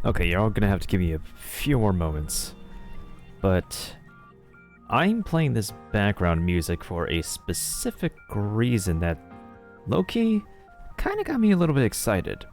Okay, you're all gonna have to give me a few more moments. But I'm playing this background music for a specific reason that low-key kinda got me a little bit excited.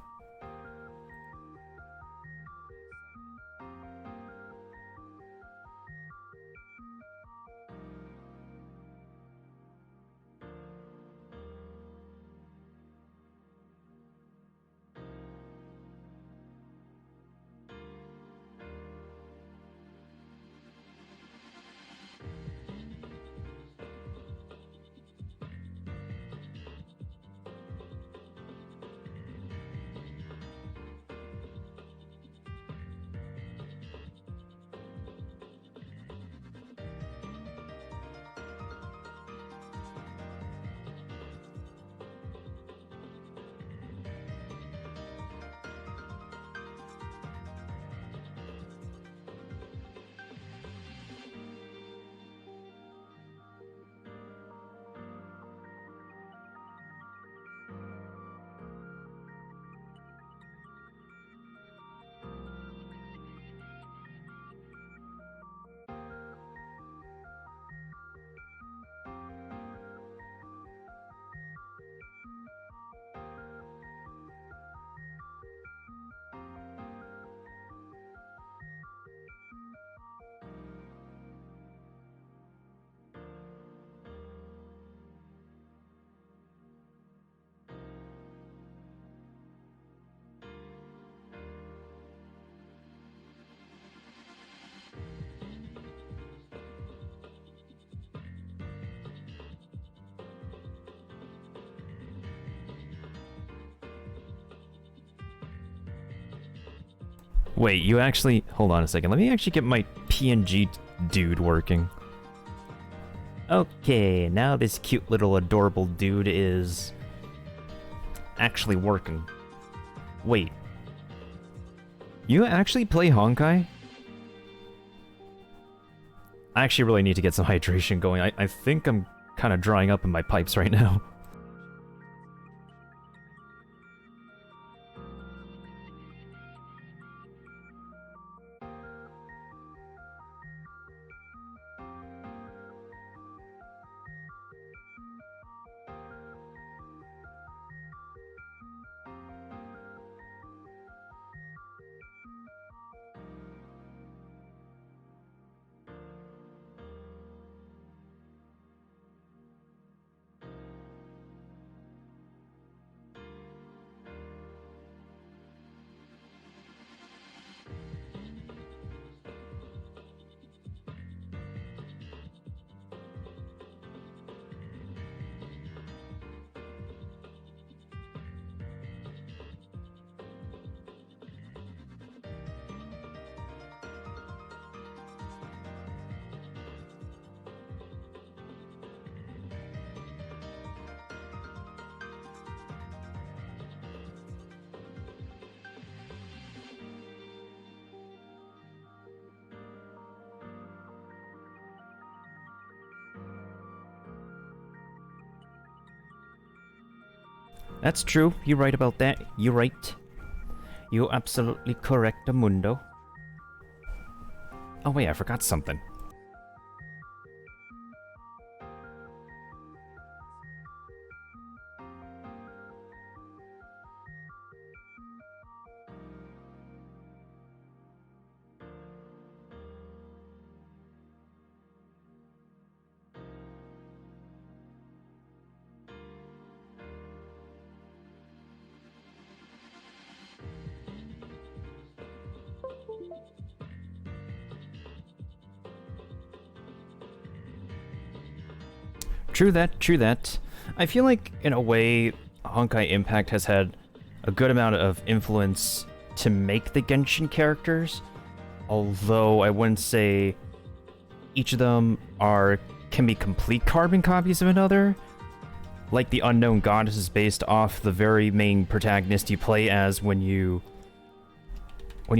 Wait, you actually... Hold on a second. Let me actually get my PNG dude working. Okay, now this cute little adorable dude is... actually working. Wait. You actually play Honkai? I actually really need to get some hydration going. I think I'm kind of drying up in my pipes right now. That's true. You're right about that. You're right. You're absolutely correct, Amundo. Oh wait, I forgot something. True that, true that. I feel like, in a way, Honkai Impact has had a good amount of influence to make the Genshin characters, although I wouldn't say each of them can be complete carbon copies of another. Like the Unknown Goddess is based off the very main protagonist you play as when you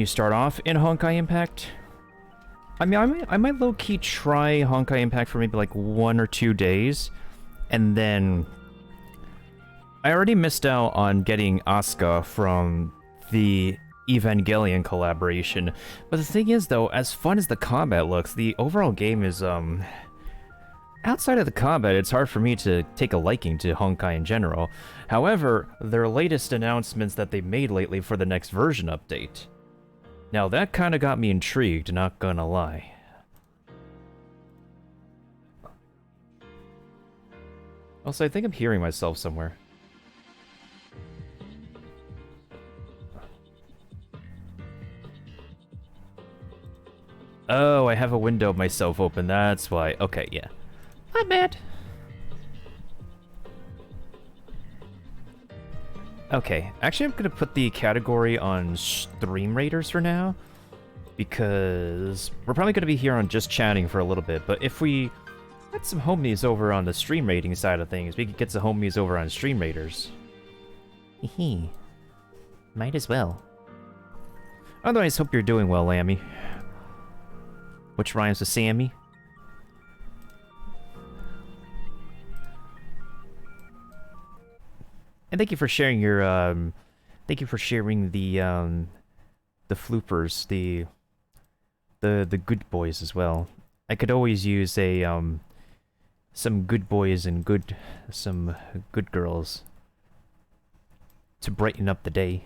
start off in Honkai Impact. I mean, I might low-key try Honkai Impact for maybe like 1 or 2 days, and then... I already missed out on getting Asuka from the Evangelion collaboration. But the thing is, though, as fun as the combat looks, the overall game is, outside of the combat, it's hard for me to take a liking to Honkai in general. However, their latest announcements that they made lately for the next version update. Now that kinda got me intrigued, not gonna lie. Also, I think I'm hearing myself somewhere. Oh, I have a window of myself open, that's why. Okay, yeah. My bad. Okay, actually I'm gonna put the category on Stream Raiders for now, because we're probably gonna be here on just chatting for a little bit, but if we get some homies over on the stream rating side of things, we could get some homies over on Stream Raiders. Hee. Might as well. Otherwise, hope you're doing well, Lammy. Which rhymes with Sammy. And thank you for sharing your, thank you for sharing the floopers, the good boys as well. I could always use a, some good boys and some good girls to brighten up the day.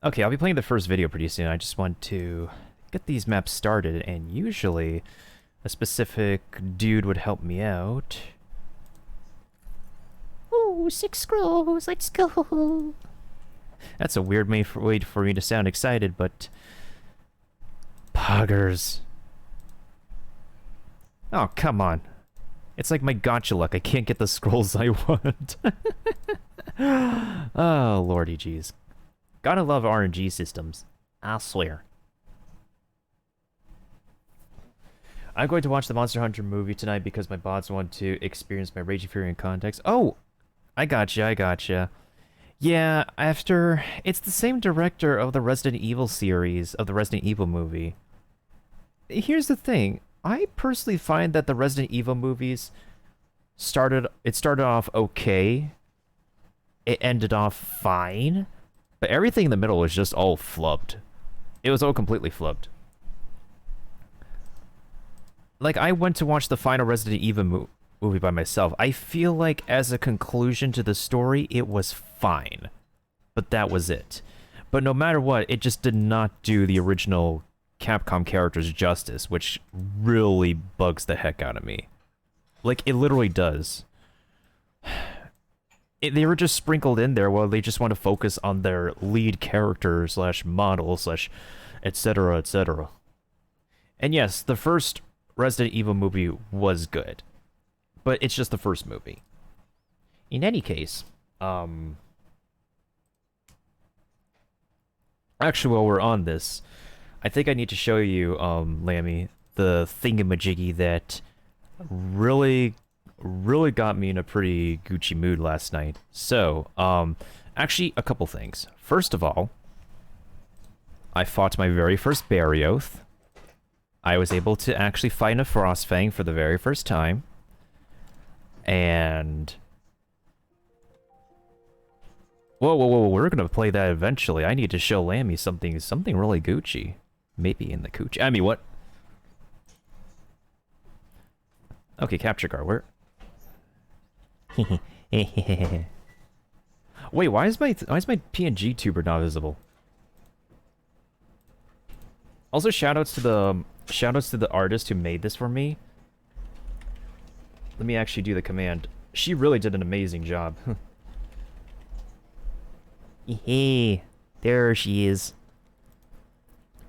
Okay, I'll be playing the first video pretty soon. I just want to get these maps started, and usually a specific dude would help me out. Ooh, 6 scrolls, let's go! That's a weird way for me to sound excited, but... Poggers. Oh, come on. It's like my gotcha luck, I can't get the scrolls I want. Oh, lordy jeez. Gotta love RNG systems. I swear. I'm going to watch the Monster Hunter movie tonight because my bots want to experience my Raging Fury in context. Oh! I gotcha. Yeah, after... It's the same director of the Resident Evil series, of the Resident Evil movie. Here's the thing. I personally find that the Resident Evil movies started off okay. It ended off fine. But everything in the middle was just all flubbed. It was all completely flubbed. Like, I went to watch the final Resident Evil movie by myself. I feel like, as a conclusion to the story, it was fine. But that was it. But no matter what, it just did not do the original Capcom characters justice, which really bugs the heck out of me. Like, it literally does. They were just sprinkled in there while they just want to focus on their lead character slash model slash etc, etc. And yes, the first Resident Evil movie was good, but it's just the first movie. In any case, actually, while we're on this, I think I need to show you, Lammy, the thingamajiggy that really got me in a pretty Gucci mood last night. So, actually, a couple things. First of all, I fought my very first Barioth. I was able to actually fight a Frostfang for the very first time. And... Whoa, we're gonna play that eventually. I need to show Lammy something really Gucci. Maybe in the coochie. I mean, what? Okay, capture card, where? Wait, why is my PNG tuber not visible? Also, shoutouts to the artist who made this for me. Let me actually do the command. She really did an amazing job. Hey, there she is.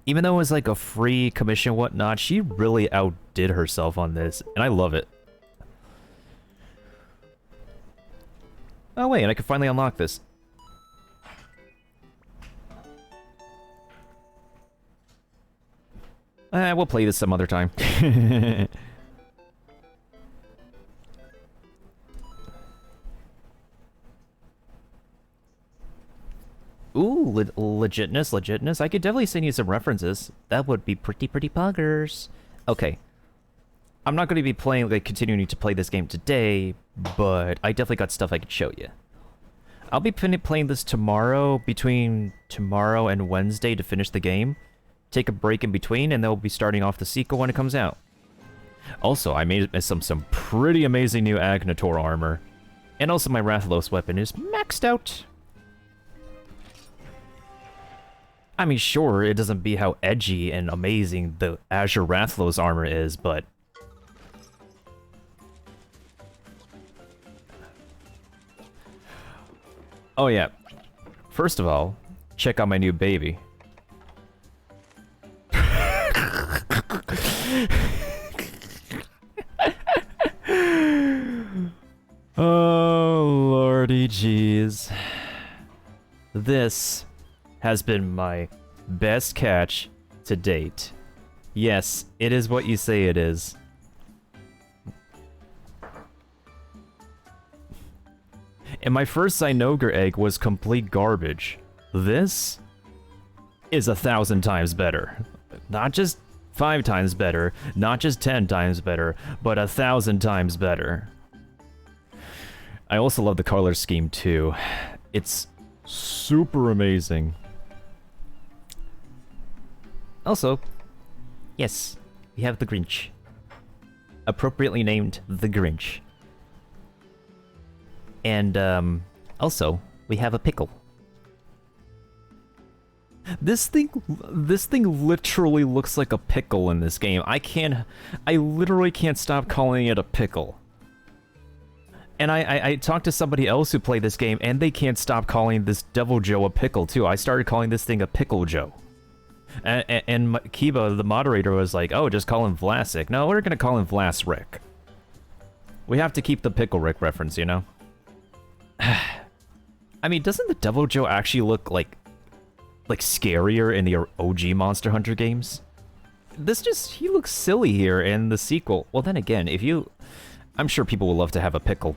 Even though it was like a free commission and whatnot, she really outdid herself on this, and I love it. Oh wait, and I can finally unlock this. We'll play this some other time. Ooh, legitness. I could definitely send you some references. That would be pretty poggers. Okay. I'm not going to be continuing to play this game today, but I definitely got stuff I could show you. I'll be playing this tomorrow, between tomorrow and Wednesday to finish the game. Take a break in between, and they'll be starting off the sequel when it comes out. Also, I made some pretty amazing new Agnator armor. And also my Rathalos weapon is maxed out. I mean, sure, it doesn't be how edgy and amazing the Azure Rathalos armor is, but... Oh yeah. First of all, check out my new baby. Oh, lordy jeez. This has been my best catch to date. Yes, it is what you say it is. And my first Zynoger egg was complete garbage. This is 1,000 times better. Not just 5 times better, not just 10 times better, but 1,000 times better. I also love the color scheme too. It's super amazing. Also, yes, we have the Grinch. Appropriately named the Grinch. And, also, we have a pickle. This thing literally looks like a pickle in this game. I literally can't stop calling it a pickle. And I talked to somebody else who played this game, and they can't stop calling this Devil Joe a pickle, too. I started calling this thing a Pickle Joe. And Kiba, the moderator, was like, oh, just call him Vlasic. No, we're gonna call him Vlasrick. We have to keep the Pickle Rick reference, you know? I mean, doesn't the Devil Joe actually look like scarier in the OG Monster Hunter games? He looks silly here in the sequel. Well, then again, I'm sure people will love to have a pickle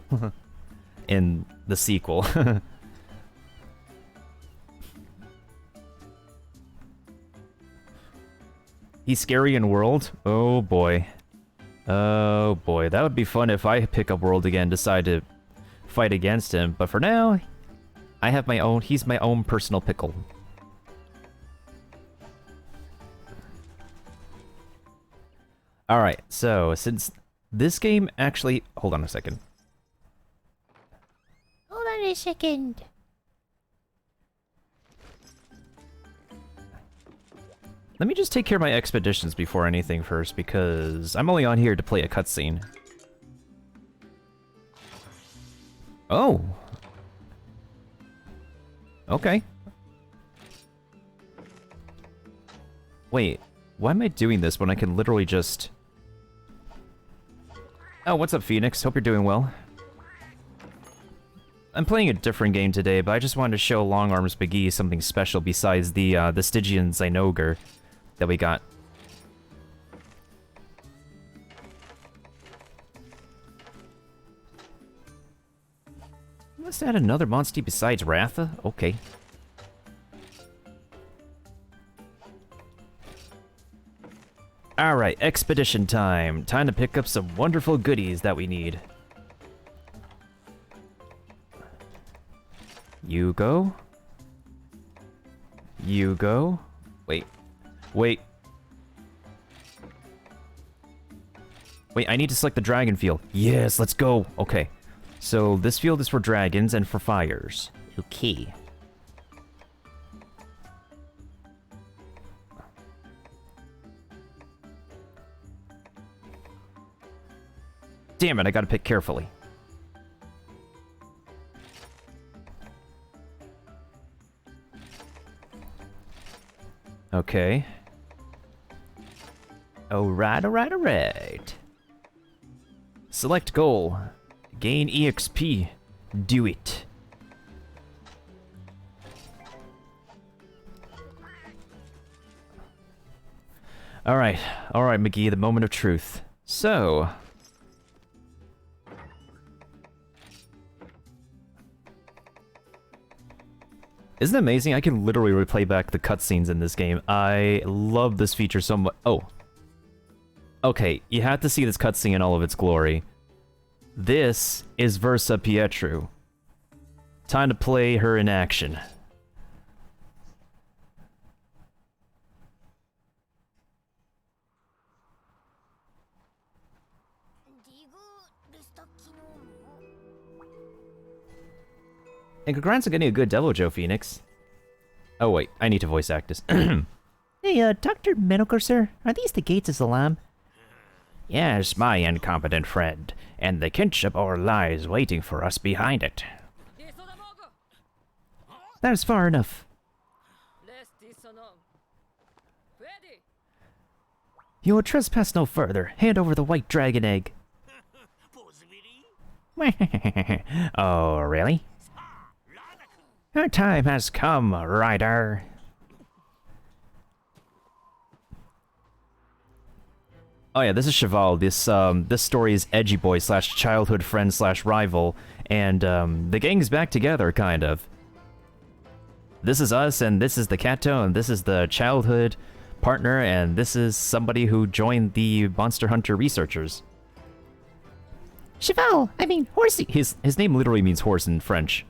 in the sequel. He's scary in World? Oh boy. Oh boy, that would be fun if I pick up World again, decide to fight against him. But for now, I have my own, he's my own personal pickle. Alright, so since this game actually... Hold on a second. Hold on a second. Let me just take care of my expeditions before anything first, because I'm only on here to play a cutscene. Oh! Okay. Wait, why am I doing this when I can literally just... Oh, what's up, Phoenix? Hope you're doing well. I'm playing a different game today, but I just wanted to show Long Arms McGee something special besides the Stygian Zynoger that we got. Must add another monster besides Ratha? Okay. Alright, expedition time. Time to pick up some wonderful goodies that we need. You go. You go. Wait. Wait. Wait, I need to select the dragon field. Yes, let's go. Okay. So this field is for dragons and for fires. Okay. Damn it, I gotta pick carefully. Okay. Alright, alright, alright. Select goal. Gain EXP. Do it. Alright, alright, McGee, the moment of truth. So... Isn't it amazing? I can literally replay back the cutscenes in this game. I love this feature so much. Oh. Okay, you have to see this cutscene in all of its glory. This is Versa Pietru. Time to play her in action. And congrats on getting a good Devo Phoenix. Oh wait, I need to voice act this. Hey, Dr. Medical, sir, are these the gates of Salam? Yes, my incompetent friend, and the kinship or lies waiting for us behind it. That is far enough. You will trespass no further. Hand over the white dragon egg. Oh, really? Our time has come, Rider. Oh yeah, this is Cheval. This story is edgy boy slash childhood friend slash rival, and the gang's back together, kind of. This is us, and this is the Kato, and this is the childhood partner, and this is somebody who joined the Monster Hunter researchers. Cheval, I mean, horsey. His name literally means horse in French.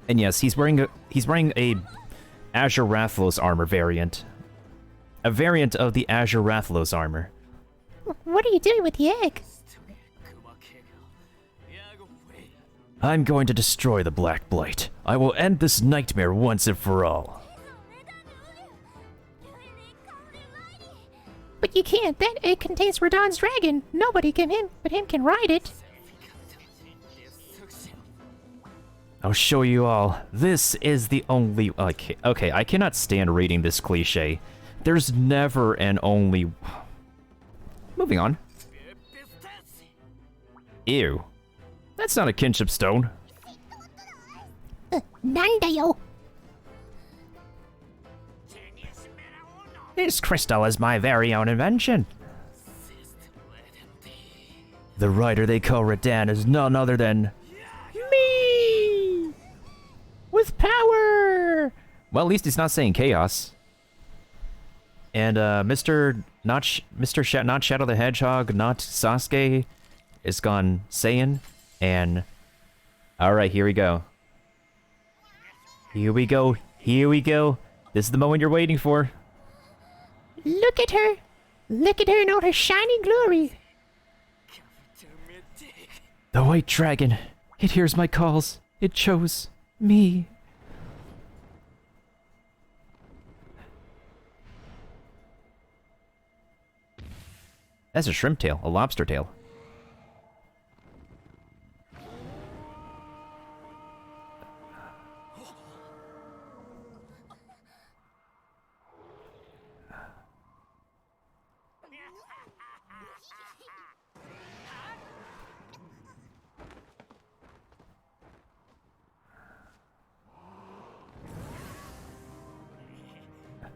And yes, he's wearing a Azure Rathlos armor variant. A variant of the Azure Rathlos armor. What are you doing with the egg? I'm going to destroy the Black Blight. I will end this nightmare once and for all. But you can't. That egg contains Raidin's dragon. Nobody but him can ride it. I'll show you all. This is the only... Okay, I cannot stand reading this cliche. There's never an only... Moving on. Ew. That's not a kinship stone. Nandayo. This crystal is my very own invention. The rider they call Raidin is none other than... me! With power! Well, at least he's not saying chaos. And, not Shadow the Hedgehog, not Sasuke, is gone Saiyan, and... Alright, here we go. Here we go, here we go. This is the moment you're waiting for. Look at her. Look at her in all her shiny glory. The white dragon. It hears my calls. It chose me. That's a shrimp tail, a lobster tail.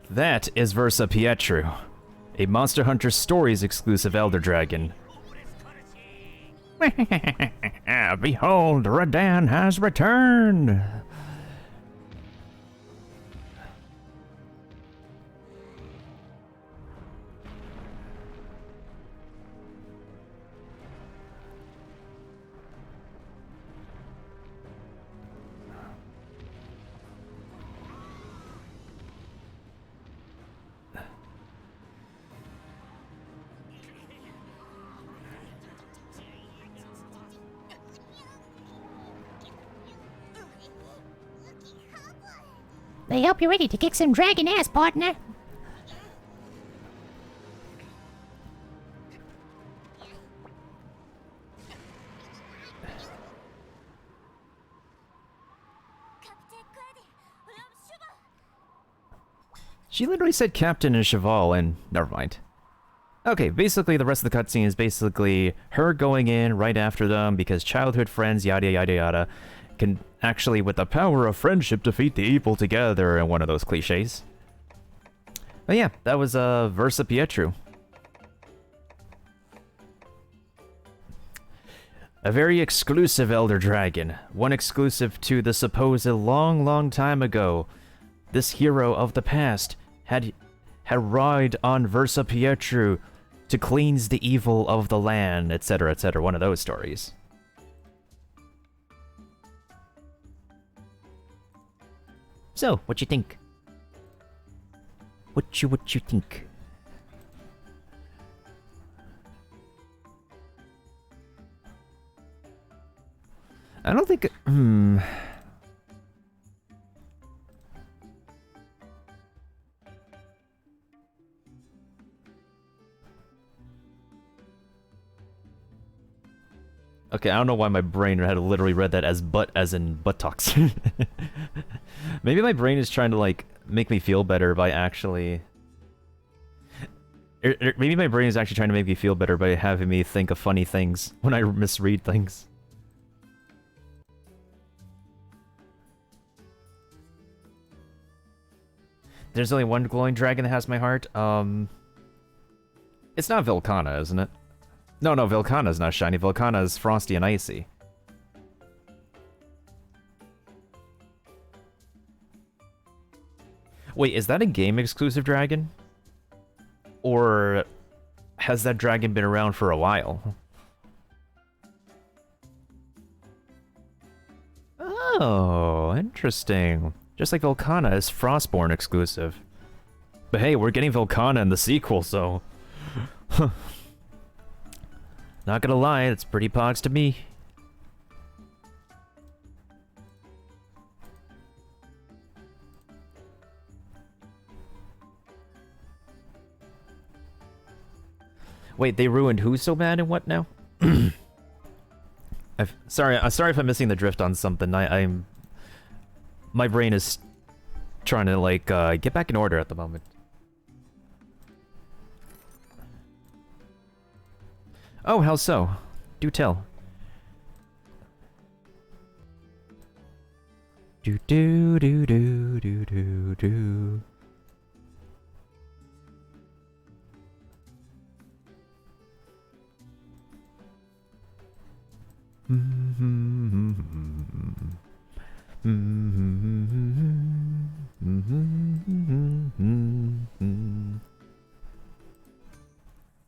That is Versa Pietru, a Monster Hunter Stories exclusive Elder Dragon. Behold, Raidin has returned! I hope you're ready to kick some dragon ass, partner. She literally said Captain and Cheval, and never mind. Okay, basically the rest of the cutscene is basically her going in right after them because childhood friends, yada yada yada, can actually, with the power of friendship, defeat the evil together, and one of those cliches. But yeah, that was Versa Pietru. A very exclusive Elder Dragon, one exclusive to the supposed long time ago. This hero of the past had ride on Versa Pietru to cleanse the evil of the land, etc., etc. One of those stories. So, what you think? What you think? I don't think... Okay, I don't know why my brain had literally read that as butt as in buttocks. Maybe my brain is trying to, like, make me feel better by actually... Maybe my brain is actually trying to make me feel better by having me think of funny things when I misread things. There's only one glowing dragon that has my heart. It's not Velkhana, isn't it? No, Velkhana's not shiny. Velkhana's frosty and icy. Wait, is that a game-exclusive dragon? Or has that dragon been around for a while? Oh, interesting. Just like Velkhana is Frostborn exclusive. But hey, we're getting Velkhana in the sequel, so... Not gonna lie, it's pretty pogs to me. Wait, they ruined who so bad and what now? Sorry if I'm missing the drift on something. My brain is trying to, like, get back in order at the moment. Oh, how so? Do tell. Do do do do do do do.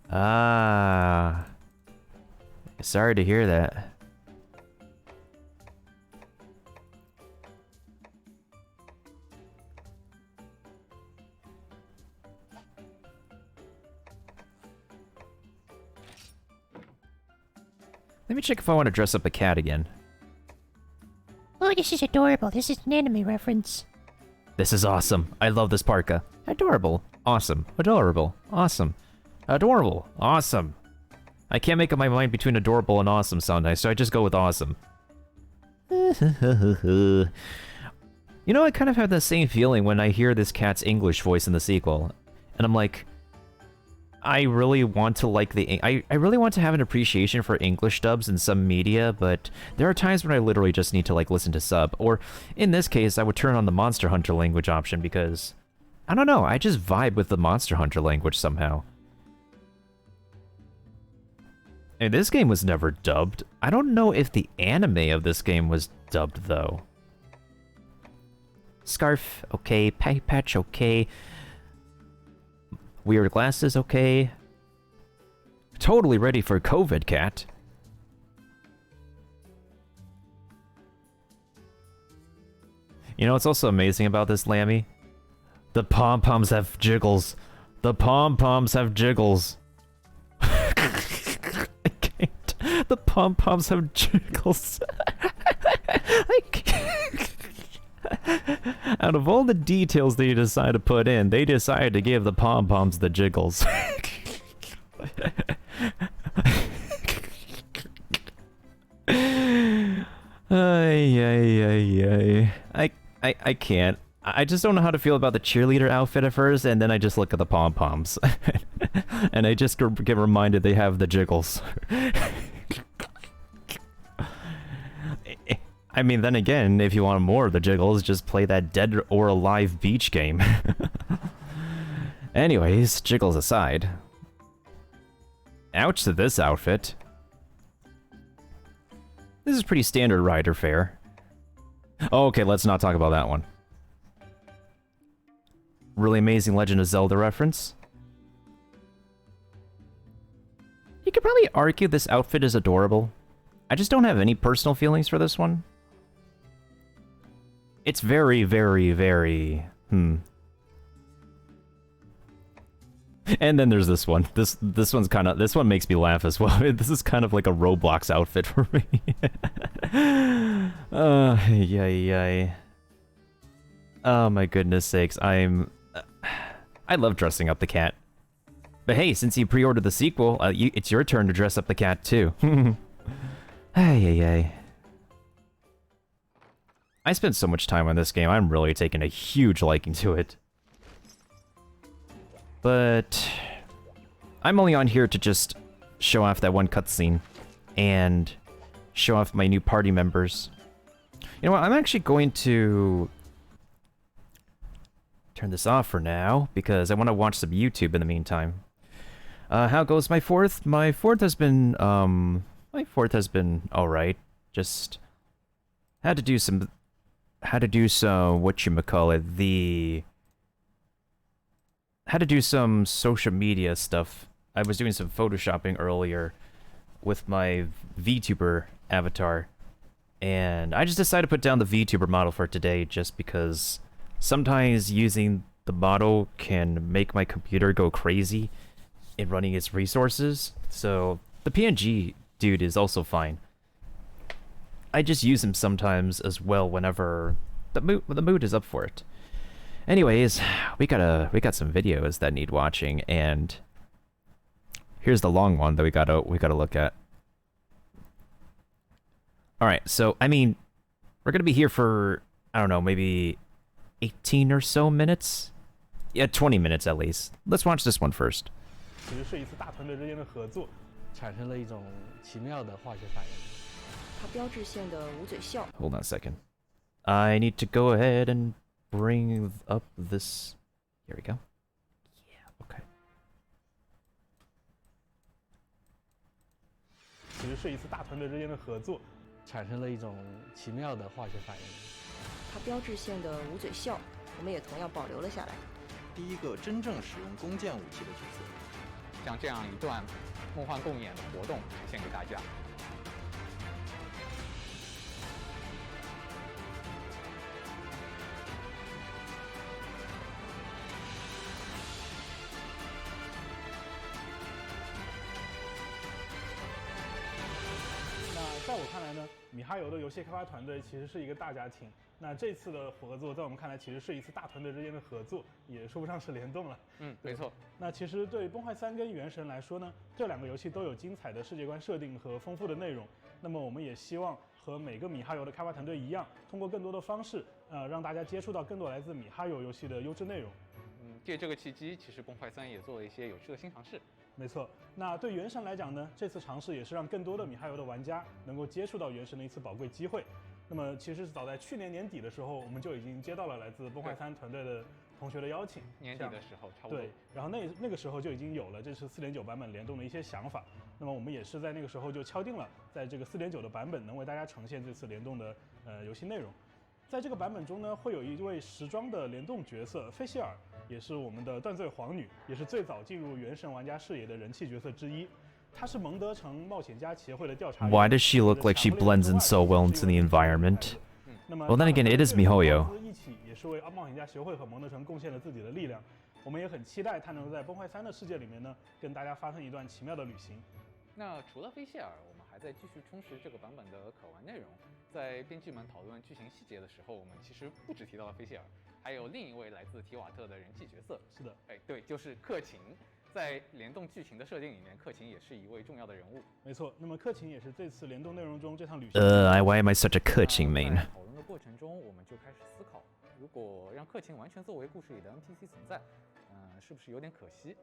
Ah. Sorry to hear that. Let me check if I want to dress up a cat again. Oh, this is adorable. This is an anime reference. This is awesome. I love this parka. Adorable. Awesome. Adorable. Awesome. Adorable. Awesome. I can't make up my mind between adorable and awesome sound nice, so I just go with awesome. You know, I kind of have the same feeling when I hear this cat's English voice in the sequel. And I'm like, I really want to like I really want to have an appreciation for English dubs in some media, but there are times when I literally just need to, like, listen to sub. Or, in this case, I would turn on the Monster Hunter language option because, I don't know, I just vibe with the Monster Hunter language somehow. And this game was never dubbed. I don't know if the anime of this game was dubbed, though. Scarf, okay. Patch, okay. Weird glasses, okay. Totally ready for COVID, cat. You know what's also amazing about this, Lammy? The pom-poms have jiggles. The pom-poms have jiggles. I can't. The pom-poms have jiggles. I can't. Out of all the details they decide to put in, they decide to give the pom-poms the jiggles. I can't. I just don't know how to feel about the cheerleader outfit at first, and then I just look at the pom-poms. And I just get reminded they have the jiggles. I mean, then again, if you want more of the jiggles, just play that Dead or Alive beach game. Anyways, jiggles aside. Ouch to this outfit. This is pretty standard rider fare. Oh, okay, let's not talk about that one. Really amazing Legend of Zelda reference. You could probably argue this outfit is adorable. I just don't have any personal feelings for this one. It's very, very, very... And then there's this one. This one's kind of... This one makes me laugh as well. This is kind of like a Roblox outfit for me. Yay. Oh my goodness sakes. I love dressing up the cat. But hey, since you pre-ordered the sequel, it's your turn to dress up the cat too. Ay. I spent so much time on this game, I'm really taking a huge liking to it. But I'm only on here to just show off that one cutscene and show off my new party members. You know what, I'm actually going to turn this off for now because I want to watch some YouTube in the meantime. How goes my fourth? My fourth has been alright. Just had to do some whatchamacallit, had to do some social media stuff. I was doing some photoshopping earlier with my VTuber avatar, and I just decided to put down the VTuber model for today just because sometimes using the model can make my computer go crazy in running its resources. So the PNG dude is also fine. I just use him sometimes as well whenever the mood is up for it. Anyways, we got some videos that need watching, and here's the long one that we gotta look at. All right, so I mean, we're gonna be here for I don't know, maybe 18 or so minutes. Yeah, 20 minutes at least. Let's watch this one first. 其实是一次大团队之间的合作，产生了一种奇妙的化学反应。它标志性的捂嘴笑。 Hold on a second. I need to go ahead and bring up this. Here we go. Yeah, okay. 其实是一次大团队之间的合作，产生了一种奇妙的化学反应。它标志性的捂嘴笑，我们也同样保留了下来。第一个真正使用弓箭武器的角色。将这样一段梦幻共演的活动呈现给大家。那在我看来呢，米哈游的游戏开发团队其实是一个大家庭。那这次的合作，在我们看来其实是一次大团队之间的合作，也说不上是联动了。没错。那其实对于《崩坏3》跟《原神》来说呢，这两个游戏都有精彩的世界观设定和丰富的内容。那么我们也希望和每个米哈游的开发团队一样，通过更多的方式，让大家接触到更多来自米哈游游戏的优质内容。借这个契机，其实《崩坏3》也做了一些有趣的新尝试。没错。那对《原神》来讲呢，这次尝试也是让更多的米哈游的玩家能够接触到《原神》的一次宝贵机会。那么其实早在去年年底的时候，我们就已经接到了来自《崩坏3》团队的同学的邀请。年底的时候，差不多。对，然后那个时候就已经有了这次 4.9 版本联动的一些想法。那么我们也是在那个时候就敲定了，在这个 4.9 的版本能为大家呈现这次联动的游戏内容。在这个版本中呢，会有一位时装的联动角色菲希尔，也是我们的断罪皇女，也是最早进入原神玩家视野的人气角色之一。她是蒙德城冒险家协会的调查员。 Why does she look like she blends in so well into the environment? Well, then again, it is MiHoYo. 一起也是为冒险家协会和蒙德城贡献了自己的力量。我们也很期待她能够在《崩坏3》的世界里面呢，跟大家发生一段奇妙的旅行。那除了菲谢尔，我们还在继续充实这个版本的可玩内容。在编剧们讨论剧情细节的时候，我们其实不只提到了菲谢尔，还有另一位来自提瓦特的人气角色。是的，对，就是克勤。在联动剧情的设定里面，克勤也是一位重要的人物。没错，那么克勤也是这次联动内容中这趟旅行。Why am I such a Keqing main? 在讨论的过程中，我们就开始思考，如果让克勤完全作为故事里的 NPC 存在，是不是有点可惜？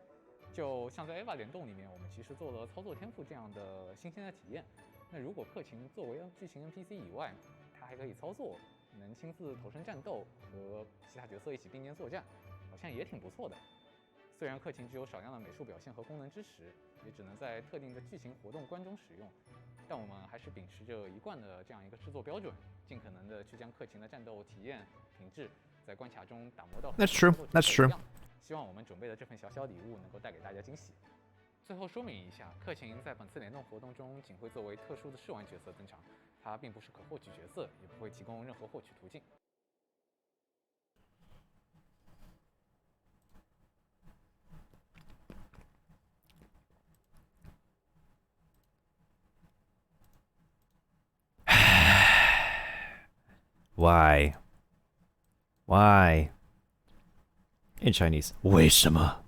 就像在 EVA 联动里面，我们其实做了操作天赋这样的新鲜的体验。那如果克勤作为剧情 NPC 以外，他还可以操作，能亲自投身战斗，和其他角色一起并肩作战，好像也挺不错的。虽然克勤只有少量的美术表现和功能支持，也只能在特定的剧情活动关中使用，但我们还是秉持着一贯的这样一个制作标准，尽可能的去将克勤的战斗体验品质在关卡中打磨到。 That's true. That's true. 希望我们准备的这份小小礼物能够带给大家惊喜。最后说明一下，克勤在本次联动活动中仅会作为特殊的试玩角色登场，它并不是可获取角色，也不会提供任何获取途径。Why? Why? In Chinese, 为什么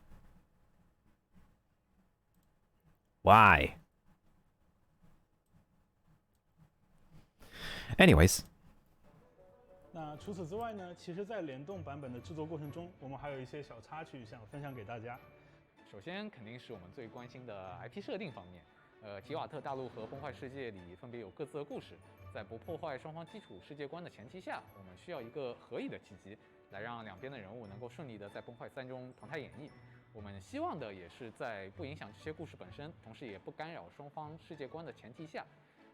Why? Anyways. 那除此之外呢，其实在联动版本的制作过程中，我们还有一些小插曲想分享给大家。首先肯定是我们最关心的 IP 设定方面。提瓦特大陆和崩坏世界里分别有各自的故事，在不破坏双方基础世界观的前提下，我们需要一个合理的契机，来让两边的人物能够顺利的在崩坏3中同台演绎。我们希望的也是在不影响这些故事本身，同时也不干扰双方世界观的前提下，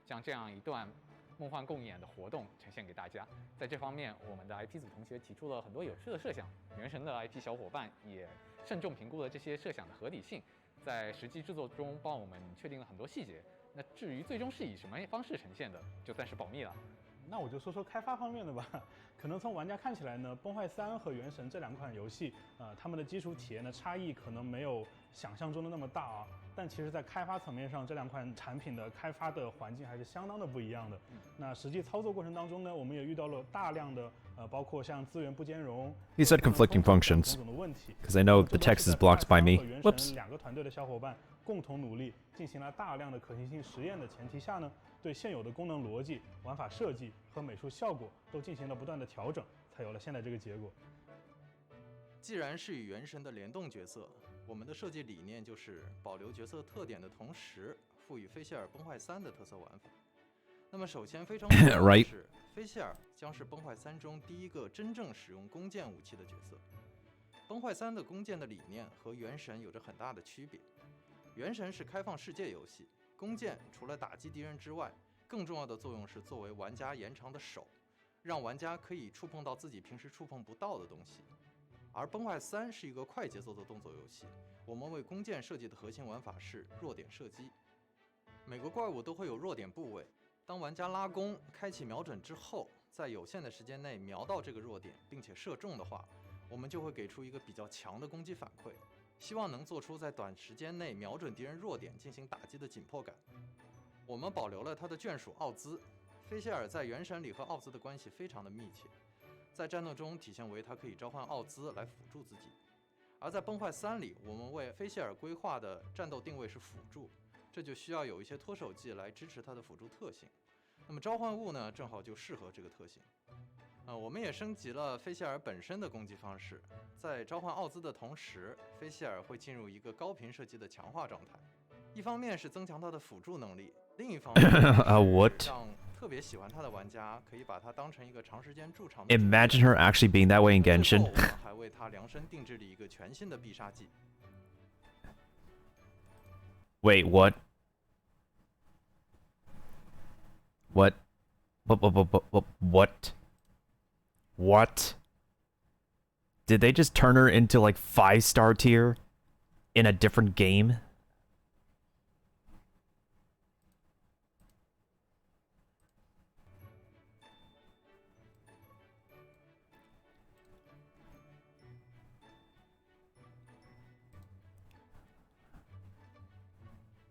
将这样一段梦幻共演的活动呈现给大家。在这方面，我们的 IP 组同学提出了很多有趣的设想，原神的 IP 小伙伴也慎重评估了这些设想的合理性，在实际制作中帮我们确定了很多细节。那至于最终是以什么方式呈现的，就暂时保密了。那我就说说开发方面的吧。可能从玩家看起来呢，崩坏3和原神这2款游戏，它们的基础体验的差异可能没有想象中的那么大啊。但其实，在开发层面上，这2款产品的开发的环境还是相当的不一样的。那实际操作过程当中呢，我们也遇到了大量的包括像资源不兼容 He said conflicting functions, 种种的问题。 because I know the text is blocked by me. 原 Whoops. 神2个团队的小伙伴共同努力，进行了大量的可行性实验的前提下呢，对现有的功能逻辑、玩法设计和美术效果都进行了不断的调整，才有了现在这个结果。既然是与原神的联动角色，我们的设计理念就是保留角色特点的同时，赋予菲谢尔崩坏3的特色玩法。那么首先非常重要的是，菲谢尔将是崩坏3中第一个真正使用弓箭武器的角色。崩坏3的弓箭的理念和原神有着很大的区别。原神是开放世界游戏，弓箭除了打击敌人之外，更重要的作用是作为玩家延长的手，让玩家可以触碰到自己平时触碰不到的东西。而崩坏3是一个快节奏的动作游戏，我们为弓箭设计的核心玩法是弱点射击。每个怪物都会有弱点部位，当玩家拉弓开启瞄准之后，在有限的时间内瞄到这个弱点并且射中的话，我们就会给出一个比较强的攻击反馈，希望能做出在短时间内瞄准敌人弱点进行打击的紧迫感。我们保留了他的眷属奥兹，菲谢尔在原神里和奥兹的关系非常的密切，在战斗中体现为他可以召唤奥兹来辅助自己。而在崩坏3里，我们为菲谢尔规划的战斗定位是辅助，这就需要有一些脱手技来支持它的辅助特性。那么召唤物呢，正好就适合这个特性。我们也升级了菲谢尔本身的攻击方式，在召唤奥兹的同时，菲谢尔会进入一个高频射击的强化状态。一方面是增强它的辅助能力，另一方面是让特别喜欢它的玩家可以把它当成一个长时间驻场的。Imagine her actually being that way in Genshin. 我们还为它量身定制了一个全新的必杀技。Wait, what? What? What? Did they just turn her into like 5-star tier in a different game?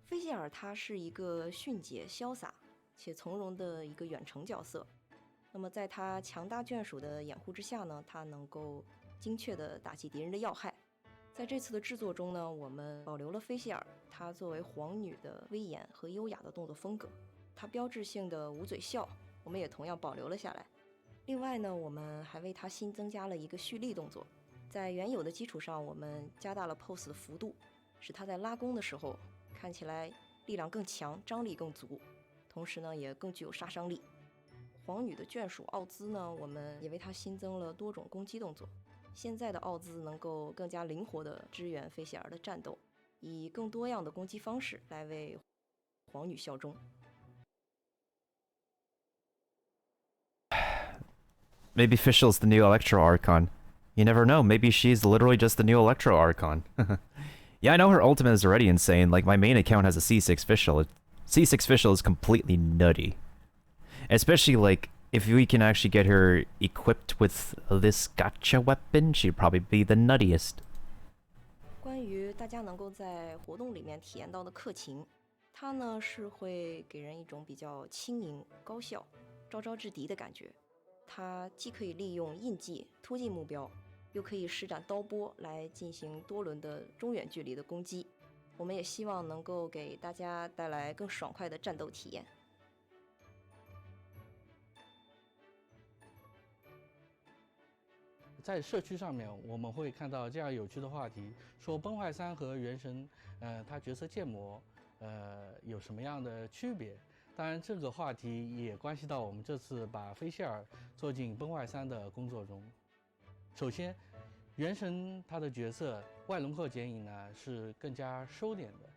“菲谢尔他是一个迅捷、潇洒且从容的一个远程角色。那么在他强大眷属的掩护之下呢，他能够精确地打击敌人的要害。在这次的制作中呢，我们保留了菲谢尔她作为皇女的威严和优雅的动作风格，她标志性的捂嘴笑，我们也同样保留了下来。另外呢，我们还为她新增加了一个蓄力动作，在原有的基础上，我们加大了 pose 的幅度，使她在拉弓的时候看起来力量更强，张力更足，同时呢也更具有杀伤力。皇女的眷属奥兹呢，我们也为她新增了多种攻击动作。现在的奥兹能够更加灵活地支援菲谢尔的战斗，以更多样的攻击方式来为皇女效忠。Maybe Fischl's the new Electro Archon. You never know. Maybe she's literally just the new Electro Archon. Yeah, I know her ultimate is already insane. Like, my main account has a C6 Fischl. C6 Fischl is completely nutty. Especially, like, if we can actually get her equipped with this gotcha weapon, she'd probably be the nuttiest. 关于大家能够在活动里面体验到的克勤，它呢是会给人一种比较轻盈、高效、招招制敌的感觉。它既可以利用印记突进目标，又可以施展刀波来进行多轮的中远距离的攻击。我们也希望能够给大家带来更爽快的战斗体验。在社区上面，我们会看到这样有趣的话题，说崩坏3和原神，它角色建模，有什么样的区别？当然，这个话题也关系到我们这次把菲谢尔做进崩坏3的工作中。首先，原神它的角色外轮廓剪影呢是更加收敛的，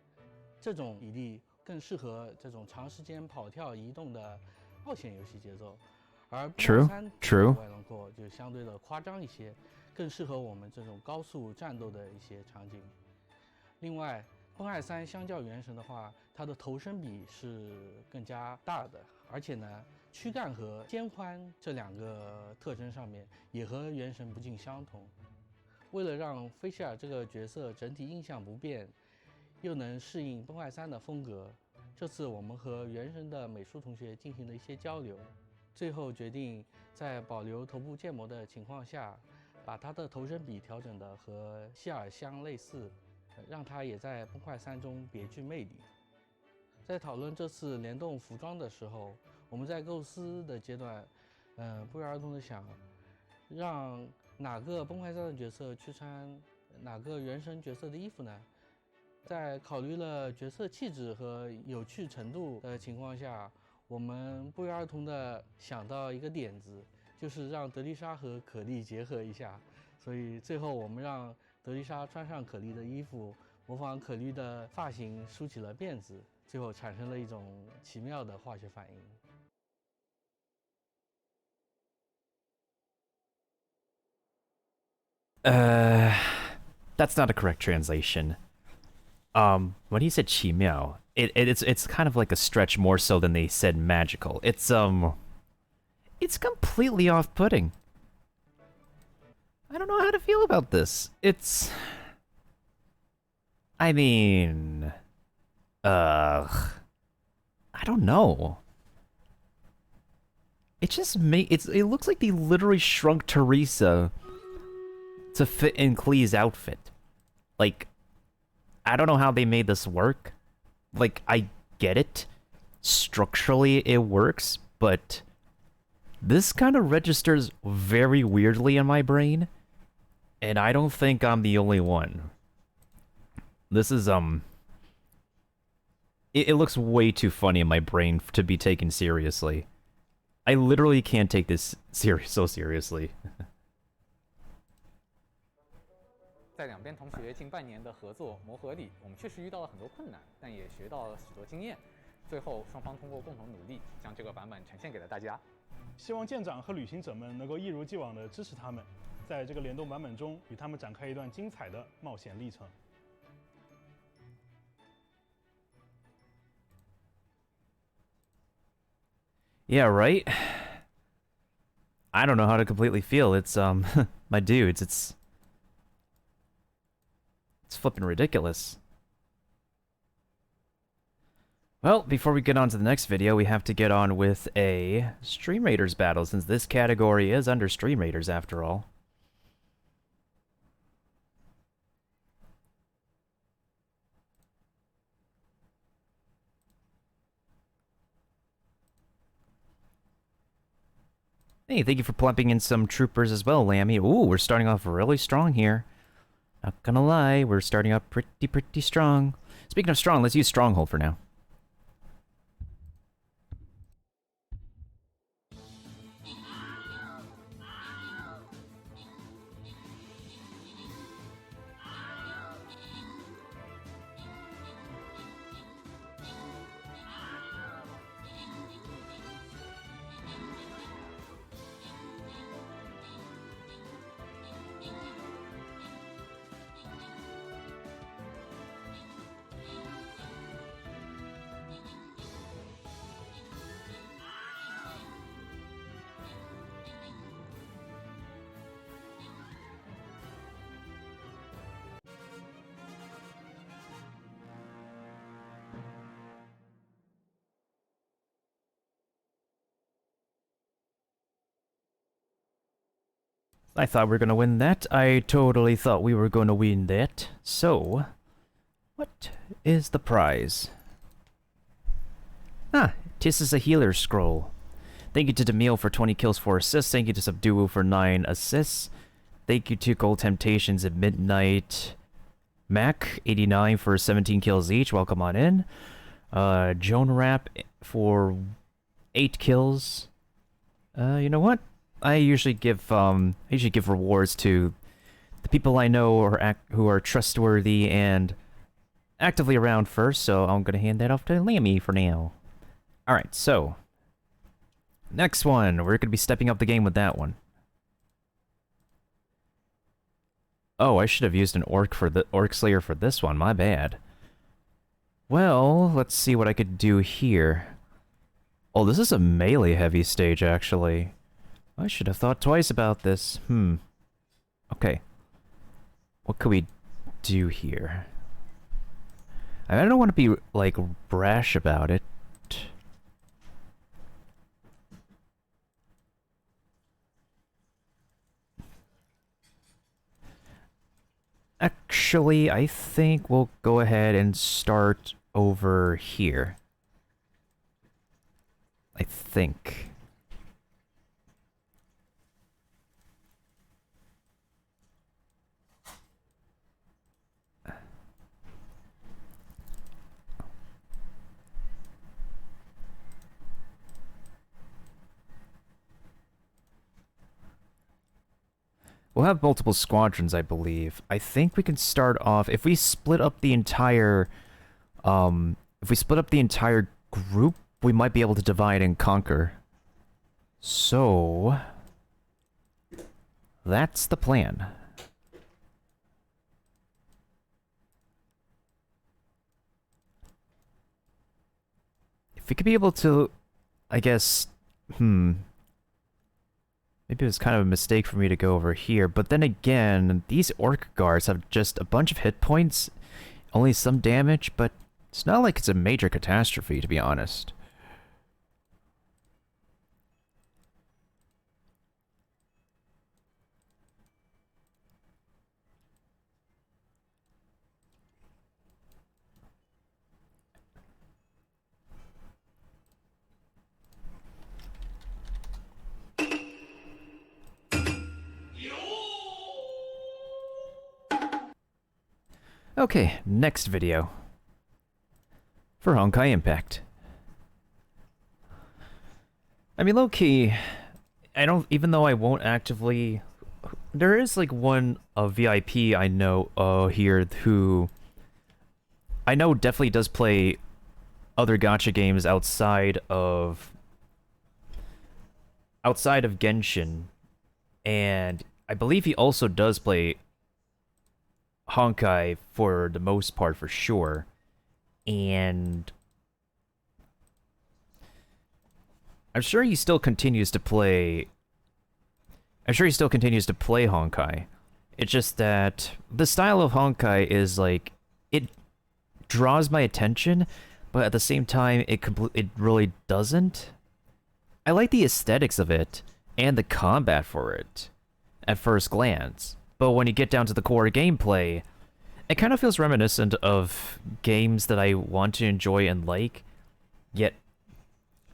这种比例更适合这种长时间跑跳移动的冒险游戏节奏。而崩坏3的外轮廓就相对的夸张一些，更适合我们这种高速战斗的一些场景。另外，崩坏3相较原神的话，它的头身比是更加大的，而且呢，躯干和肩宽这2个特征上面也和原神不尽相同。为了让菲谢尔这个角色整体印象不变，又能适应崩坏3的风格，这次我们和原神的美术同学进行了一些交流。最后决定在保留头部建模的情况下，把他的头身比调整的和希尔相类似，让他也在崩坏3中别具魅力。在讨论这次联动服装的时候，我们在构思的阶段，不约而同的想，让哪个崩坏3的角色去穿哪个原神角色的衣服呢？在考虑了角色气质和有趣程度的情况下，我们不约而同地想到一个点子，就是让德丽莎和可莉结合一下。所以最后我们让德丽莎穿上可莉的衣服，模仿可莉的发型梳起了辫子，最后产生了一种奇妙的化学反应。That's not a correct translation. When he said 奇妙, it's kind of like a stretch more so than they said magical. It's completely off-putting. I don't know how to feel about this. I mean, I don't know. It looks like they literally shrunk Teresa to fit in Klee's outfit. Like, I don't know how they made this work. Like, I get it. Structurally, it works, but this kind of registers very weirdly in my brain, and I don't think I'm the only one. This is, it looks way too funny in my brain to be taken seriously. I literally can't take this so seriously. 在两边同学近半年的合作磨合里，我们确实遇到了很多困难，但也学到了许多经验。最后，双方通过共同努力，将这个版本呈现给了大家。希望舰长和旅行者们能够一如既往地支持他们，在这个联动版本中与他们展开一段精彩的冒险历程。Yeah, right? I don't know how to completely feel. It's, my dudes, it's flipping ridiculous. Well, before we get on to the next video, we have to get on with a Stream Raiders battle, since this category is under Stream Raiders after all. Hey, thank you for plumping in some troopers as well, Lammy. Ooh, we're starting off really strong here. Not gonna lie, we're starting up pretty strong. Speaking of strong, let's use Stronghold for now. I thought we were gonna win that. I totally thought we were gonna win that. So, what is the prize? Ah, this is a healer scroll. Thank you to Demille for 20 kills, 4 assists. Thank you to Subduo for 9 assists. Thank you to Gold Temptations at Midnight. Mac, 89 for 17 kills each. Welcome on in. Joan Rapp for 8 kills. You know what? I usually give rewards to the people I know who are trustworthy and actively around first, so I'm gonna hand that off to Lammy for now. Alright, so next one. We're gonna be stepping up the game with that one. Oh, I should have used an Orc Slayer for this one, my bad. Well, let's see what I could do here. Oh, this is a melee heavy stage, actually. I should have thought twice about this. Okay. What could we do here? I don't want to be, like, brash about it. Actually, I think we'll go ahead and start over here. I think. We'll have multiple squadrons, I believe. I think we can start off if we split up the entire group, we might be able to divide and conquer. So that's the plan. If we could be able to, I guess, maybe it was kind of a mistake for me to go over here, but then again, these Orc Guards have just a bunch of hit points, only some damage, but it's not like it's a major catastrophe, to be honest. Okay, next video. For Honkai Impact. I mean, low-key, even though I won't actively... There is, like, one VIP I know here who... I know definitely does play other gacha games outside of Genshin. And I believe he also does play Honkai for the most part, for sure. And I'm sure he still continues to play Honkai. It's just that the style of Honkai is like, it draws my attention, but at the same time it really doesn't. I like the aesthetics of it and the combat for it at first glance. But when you get down to the core gameplay, it kind of feels reminiscent of games that I want to enjoy and like, yet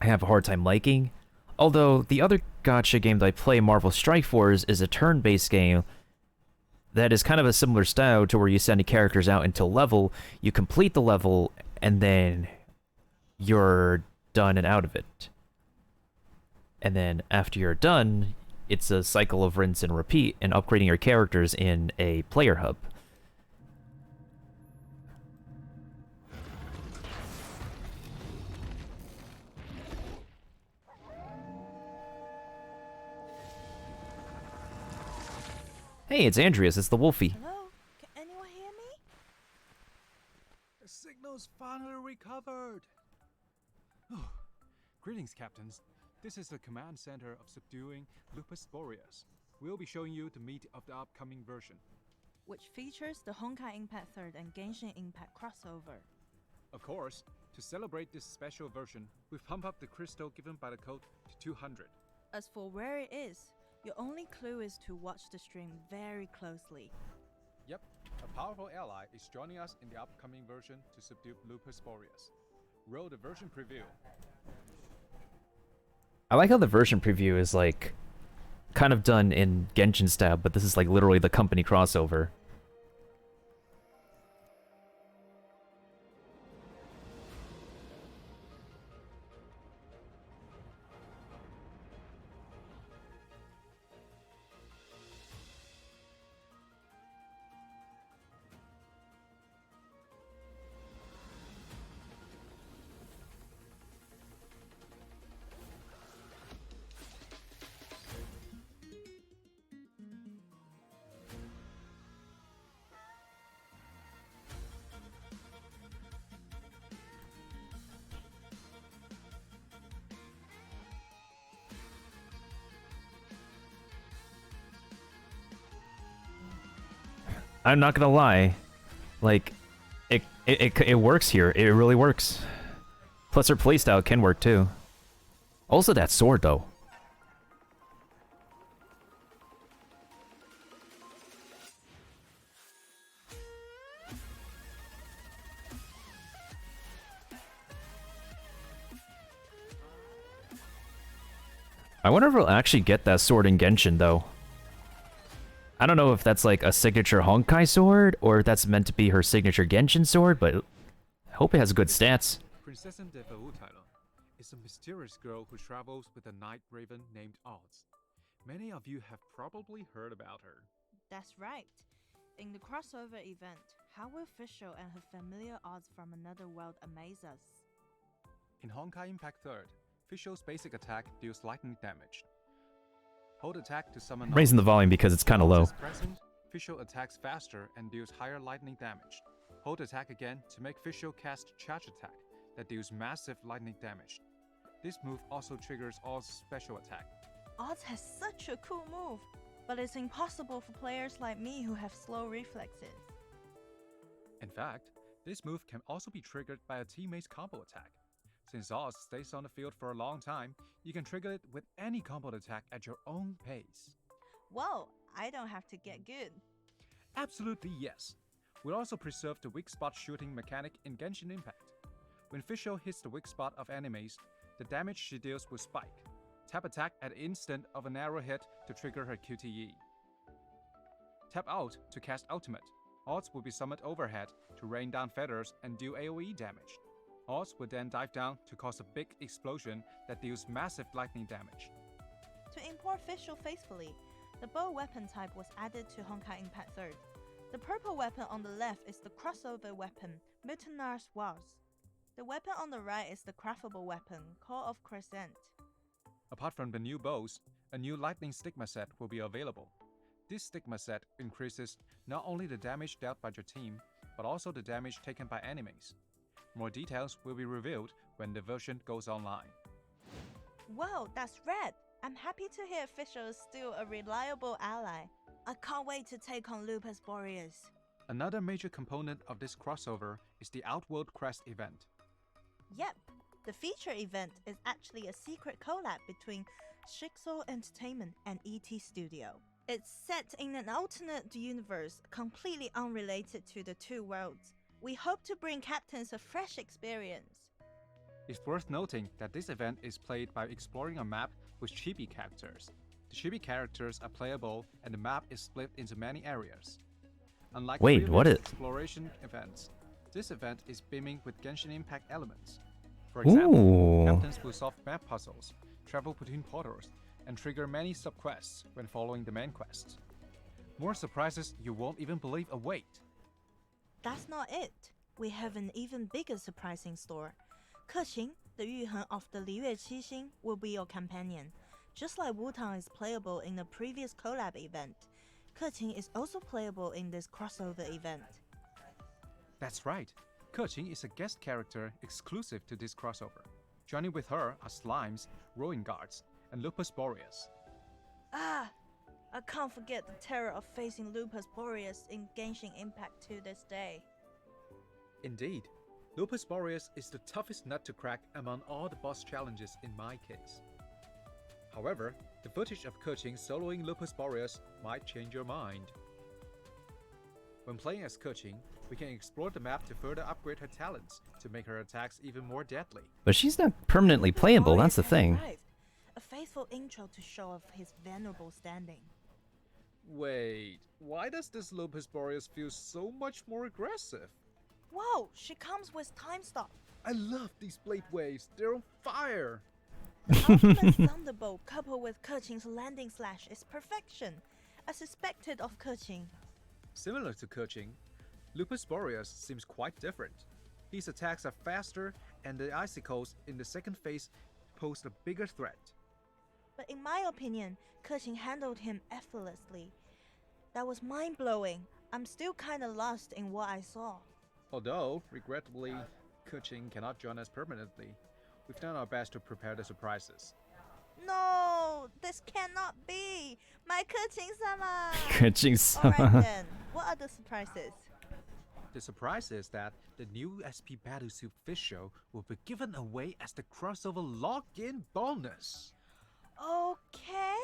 I have a hard time liking. Although, the other gacha game that I play, Marvel Strike Force, is a turn-based game that is kind of a similar style to where you send the characters out into level, you complete the level, and then you're done and out of it. And then after you're done, it's a cycle of rinse and repeat and upgrading your characters in a player hub. Hey, it's Andreas, it's the Wolfie. Hello? Can anyone hear me? The signal's finally recovered! Oh, greetings, captains. This is the command center of subduing Lupus Boreas. We'll be showing you the meat of the upcoming version, Which features the Honkai Impact 3rd and Genshin Impact crossover. of course. To celebrate this special version, we've pumped up the crystal given by the code to 200. As for where it is, Your only clue is to watch the stream very closely. Yep, a powerful ally is joining us in the upcoming version to subdue Lupus Boreas. Roll the version preview. I like how the version preview is like kind of done in Genshin style, but this is like literally the company crossover. I'm not gonna lie, like, it works here. It really works. Plus her playstyle can work too. Also that sword though. I wonder if we'll actually get that sword in Genshin though. I don't know if that's like a signature Honkai sword, or if that's meant to be her signature Genshin sword, but I hope it has good stats. Prinzessin de Verurteilung is a mysterious girl who travels with a night raven named Odds. Many of you have probably heard about her. That's right. In the crossover event, how will Fischl and her familiar odds from another world amaze us? In Honkai Impact 3rd, Fischl's basic attack deals lightning damage. Hold attack to summon. I'm raising the volume because it's kind of low. Present, Fischl attacks faster and deals higher lightning damage. Hold attack again to make Fischl cast charge attack that deals massive lightning damage. This move also triggers Odd's special attack. Odds has such a cool move, but it's impossible for players like me who have slow reflexes. In fact, this move can also be triggered by a teammate's combo attack. Since Oz stays on the field for a long time, you can trigger it with any combo attack at your own pace. Whoa, I don't have to get good. Absolutely yes. We'll also preserve the weak spot shooting mechanic in Genshin Impact. When Fischl hits the weak spot of enemies, the damage she deals will spike. Tap attack at the instant of an arrow hit to trigger her QTE. Tap out to cast ultimate. Odds will be summoned overhead to rain down feathers and do AoE damage. Odds will then dive down to cause a big explosion that deals massive lightning damage. To import Fischl faithfully, the bow weapon type was added to Honkai Impact 3rd. The purple weapon on the left is the crossover weapon, Mutnar's Wars. The weapon on the right is the craftable weapon, Call of Crescent. Apart from the new bows, a new lightning stigma set will be available. This stigma set increases not only the damage dealt by your team, but also the damage taken by enemies. More details will be revealed when the version goes online. Wow, that's rad! I'm happy to hear Fischl is still a reliable ally. I can't wait to take on Lupus Boreas. Another major component of this crossover is the Outworld Crest event. Yep, the feature event is actually a secret collab between Shixel Entertainment and ET Studio. It's set in an alternate universe completely unrelated to the two worlds. We hope to bring captains a fresh experience. It's worth noting that this event is played by exploring a map with chibi characters. The chibi characters are playable and the map is split into many areas. Unlike previous exploration events, this event is beaming with Genshin Impact elements. For example, captains will solve map puzzles, travel between portals, and trigger many sub-quests when following the main quests. More surprises you won't even believe await. That's not it. We have an even bigger surprise in store. Keqing, the Yuhen of the Liyue Qixing, will be your companion. Just like Wutang is playable in the previous collab event, Keqing is also playable in this crossover event. That's right. Keqing is a guest character exclusive to this crossover. Joining with her are Slimes, Ruin Guards, and Lupus Boreas. Ah! I can't forget the terror of facing Lupus Boreas in Genshin Impact to this day. Indeed, Lupus Boreas is the toughest nut to crack among all the boss challenges in my case. However, The footage of Keqing soloing Lupus Boreas might change your mind. When playing as Keqing, we can explore the map to further upgrade her talents to make her attacks even more deadly. But she's not permanently playable, that's the Boreas has thing. arrived. A faithful intro to show off his venerable standing. Wait, why does this Lupus Boreas feel so much more aggressive? Whoa, she comes with time stop. I love these blade waves, they're on fire! The ultimate thunderbolt coupled with Keqing's landing slash is perfection, as expected of Keqing. Similar to Keqing, Lupus Boreas seems quite different. His attacks are faster, and the icicles in the second phase pose a bigger threat. But in my opinion, Keqing handled him effortlessly. That was mind-blowing. I'm still kinda lost in what I saw. Although, regrettably, Keqing cannot join us permanently. We've done our best to prepare the surprises. No, this cannot be! My Keqing-sama! Keqing-sama. Alright then, what are the surprises? The surprise is that the new SP Battlesuit Fish Show will be given away as the crossover login bonus. Okay?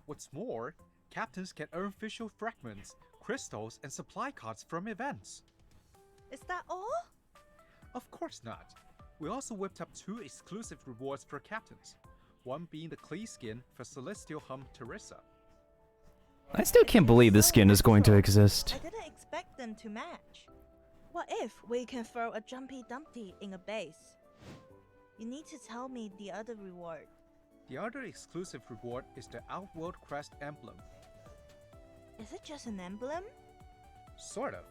What's more, captains can earn visual fragments, crystals, and supply cards from events. Is that all? Of course not. We also whipped up 2 exclusive rewards for captains, one being the Klee skin for Celestial Hum Teresa. I still can't believe this skin is going to exist. I didn't expect them to match. What if we can throw a Jumpy Dumpty in a base? You need to tell me the other reward. The other exclusive reward is the Outworld Crest emblem. Is it just an emblem? Sort of.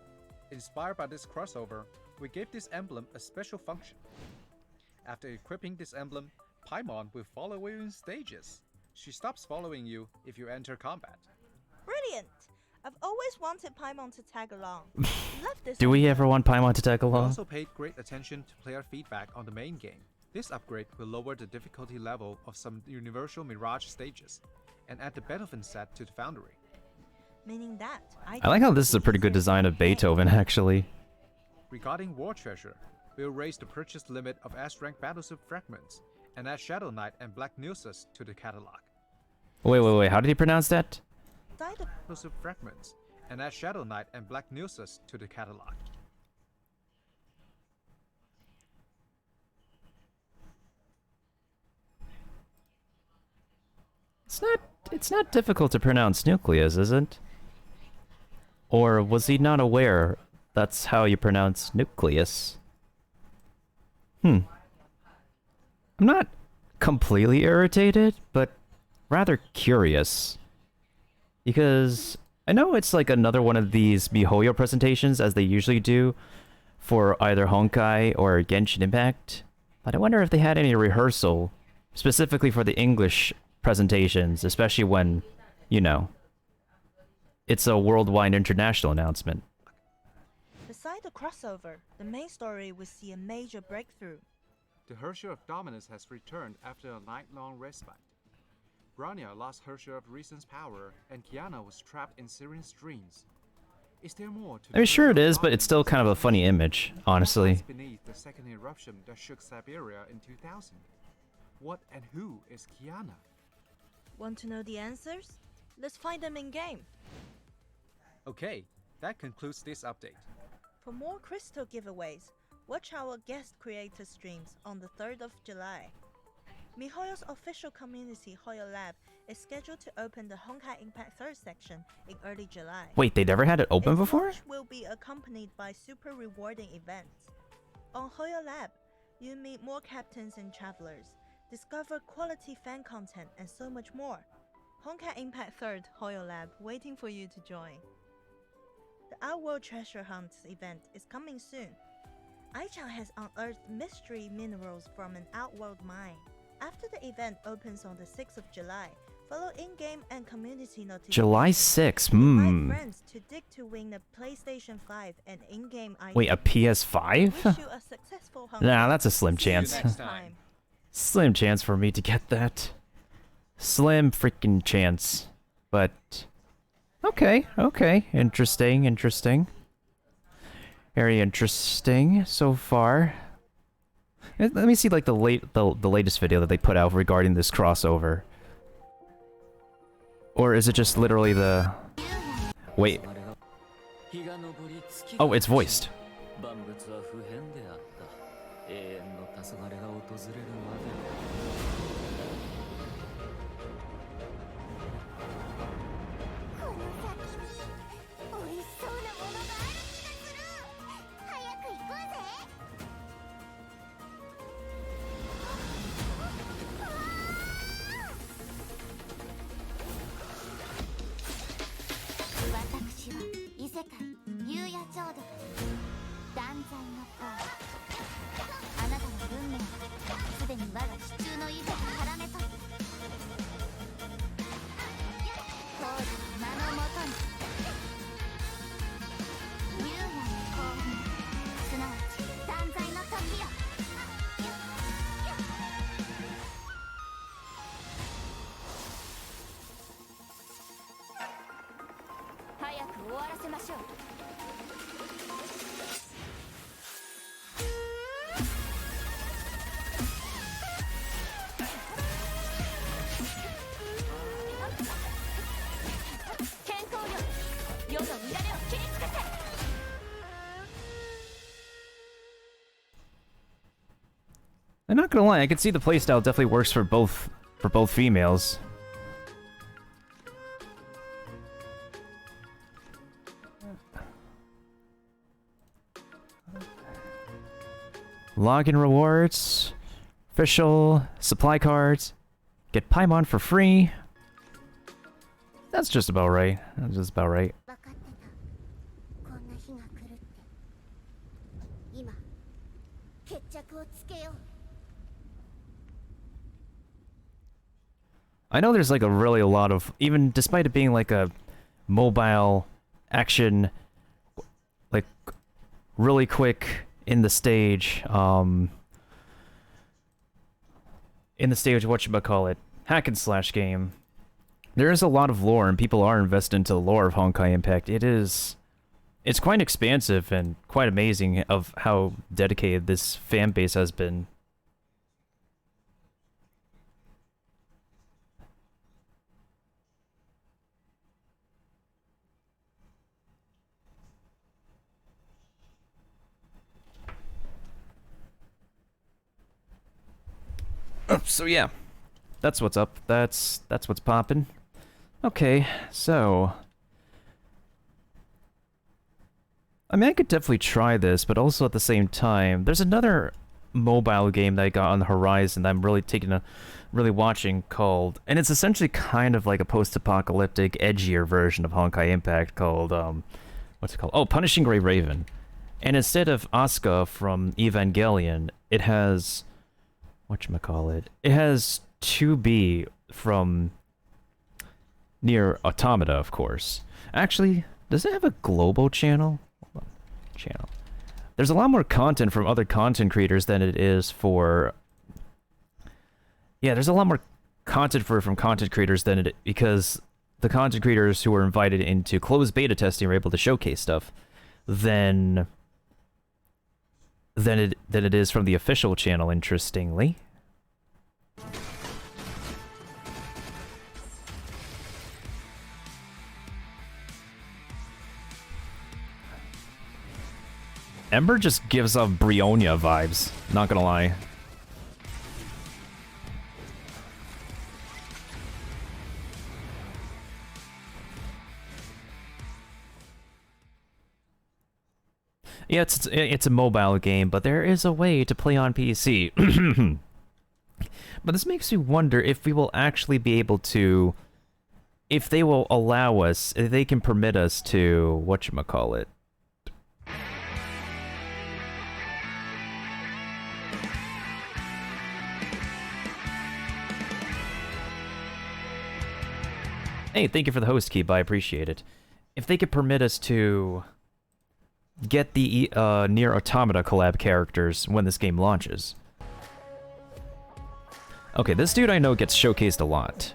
Inspired by this crossover, we gave this emblem a special function. After equipping this emblem, Paimon will follow you in stages. She stops following you if you enter combat. Brilliant! I've always wanted Paimon to tag along. Love this. Do we ever want Paimon to tag We along? also paid great attention to player feedback on the main game. This upgrade will lower the difficulty level of some Universal Mirage stages, and add the Beethoven set to the Foundry. Meaning that I like how this is a pretty good design of Beethoven, actually. Regarding War Treasure, we'll raise the purchase limit of S-rank Battlesuit fragments, and add Shadow Knight and Black Nilsus to the catalog. Wait, how did he pronounce that? Battlesuit fragments, and add Shadow Knight and Black Nilsus to the catalog. It's not difficult to pronounce nucleus, is it? Or was he not aware that's how you pronounce nucleus? I'm not completely irritated, but rather curious. Because I know it's like another one of these MiHoYo presentations, as they usually do, for either Honkai or Genshin Impact. But I wonder if they had any rehearsal, specifically for the English presentations, especially when, you know, it's a worldwide international announcement. Beside the crossover, the main story will see a major breakthrough. The Herrscher of Dominus has returned after a night-long respite. Bronya lost Herrscher of Reason's power, and Kiana was trapped in Syrian's dreams. Is there more to I mean, sure it is, but it's still kind of a funny image, honestly. beneath the second eruption that shook Siberia in 2000? What and who is Kiana? Want to know the answers? Let's find them in game. Okay, that concludes this update. For more crystal giveaways, watch our guest creator streams on the 3rd of July. MiHoYo's official community Hoyo Lab is scheduled to open the Honkai Impact 3rd section in early July. Wait, they never had it open Its before? launch will be accompanied by super rewarding events. On Hoyo Lab, you meet more captains and travelers, discover quality fan content, and so much more. Honkai Impact 3rd Hoyo Lab waiting for you to join. The Outworld Treasure Hunt event is coming soon. Ai-chan has unearthed mystery minerals from an Outworld mine. After the event opens on the 6th of July, follow in-game and community notifications. July 6th, Invite friends to dig to win a PlayStation 5 and in-game items. Wait, a PS5? Wish you a successful hunt. Nah, that's a slim See you chance. next time. Slim chance for me to get that. Slim freaking chance. But okay. Interesting. Very interesting so far. Let me see like the latest video that they put out regarding this crossover. Or is it just literally the... Wait. Oh, it's voiced. 世の乱れを切りつけて。 I'm not gonna lie, I can see the playstyle definitely works for both females. Login rewards, official, supply cards, get Paimon for free. That's just about right. That's just about right. I know there's like a lot of, even despite it being like a mobile action, like really quick in the stage whatchamacallit, hack and slash game. There is a lot of lore and people are invested into the lore of Honkai Impact. It's quite expansive and quite amazing of how dedicated this fan base has been. So yeah, that's what's up. That's what's poppin'. Okay, so I mean, I could definitely try this, but also at the same time, there's another mobile game that I got on the horizon that I'm really watching called, and it's essentially kind of like a post-apocalyptic, edgier version of Honkai Impact called what's it called? Oh, Punishing Gray Raven. And instead of Asuka from Evangelion, it has whatchamacallit? It has 2B from Nier Automata, of course. Actually, does it have a global channel? Hold on. Channel. There's a lot more content from other content creators than it is for... Yeah, there's a lot more content from content creators than it... Because the content creators who were invited into closed beta testing were able to showcase stuff than it is from the official channel, interestingly. Ember just gives off Brionia vibes, not gonna lie. Yeah, it's a mobile game, but there is a way to play on PC. But this makes me wonder if we will actually be able to... If they will allow us, if they can permit us to... Whatchamacallit? Hey, thank you for the host, Keep. I appreciate it. If they could permit us to get the Nier Automata collab characters when this game launches. Okay, this dude I know gets showcased a lot.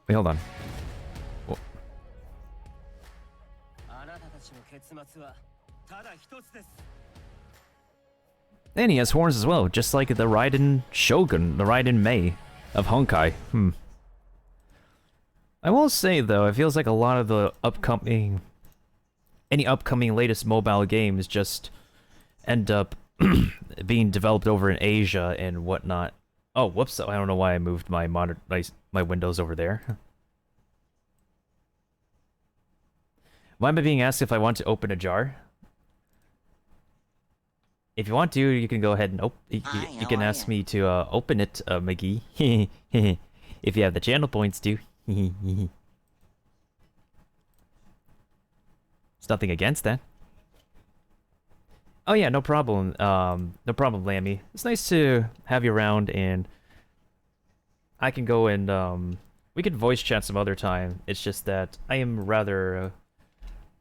Wait, hold on. Whoa. And he has horns as well, just like the Raidin Shogun, the Raidin Mei of Honkai. I will say though, it feels like a lot of the any upcoming latest mobile games just end up being developed over in Asia and whatnot. Oh, whoops! I don't know why I moved my my windows over there. Why am I being asked if I want to open a jar? If you want to, you can go ahead and you can ask me to open it, McGee. If you have the channel points to. There's nothing against that. Oh yeah, no problem. No problem, Lammy. It's nice to have you around, and I can go and we can voice chat some other time. It's just that I am rather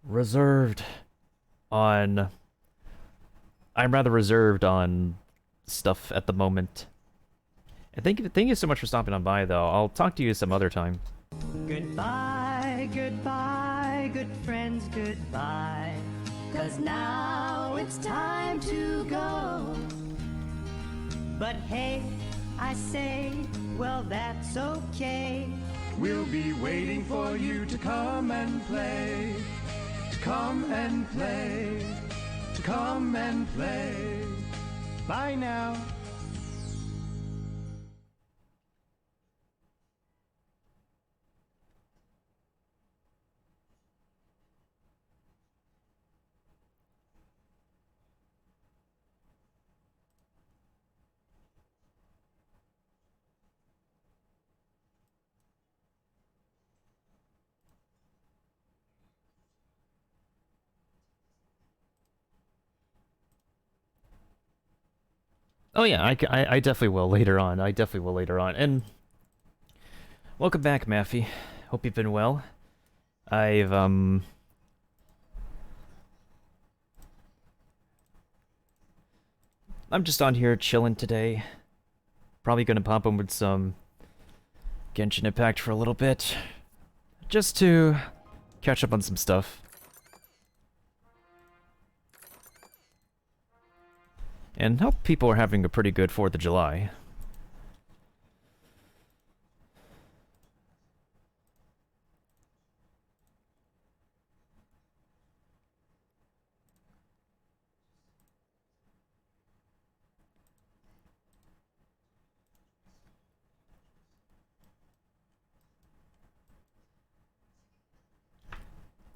reserved on. I'm rather reserved on stuff at the moment. And thank you so much for stopping on by, though. I'll talk to you some other time. Goodbye, goodbye, good friends, goodbye. 'Cause now it's time to go. But hey, I say, well, that's okay. We'll be waiting for you to come and play. To come and play. To come and play. Bye now. Oh yeah, I definitely will later on. I definitely will later on. And welcome back, Maffy. Hope you've been well. I'm just on here chilling today. Probably gonna pop in with some Genshin Impact for a little bit, just to catch up on some stuff. And hope people are having a pretty good 4th of July.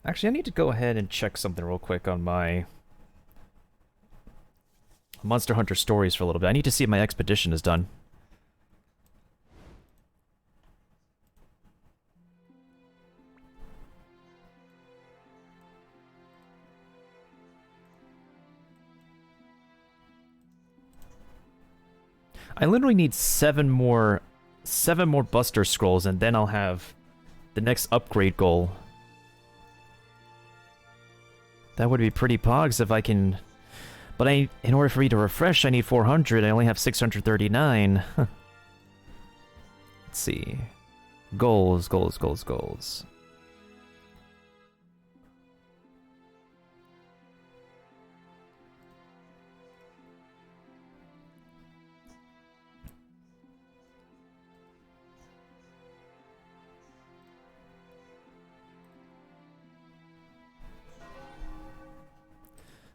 Actually, I need to go ahead and check something real quick on my Monster Hunter Stories for a little bit. I need to see if my expedition is done. I literally need 7 more Buster Scrolls, and then I'll have the next upgrade goal. That would be pretty pogs if I can. But in order for me to refresh, I need 400. I only have 639. Let's see. Goals.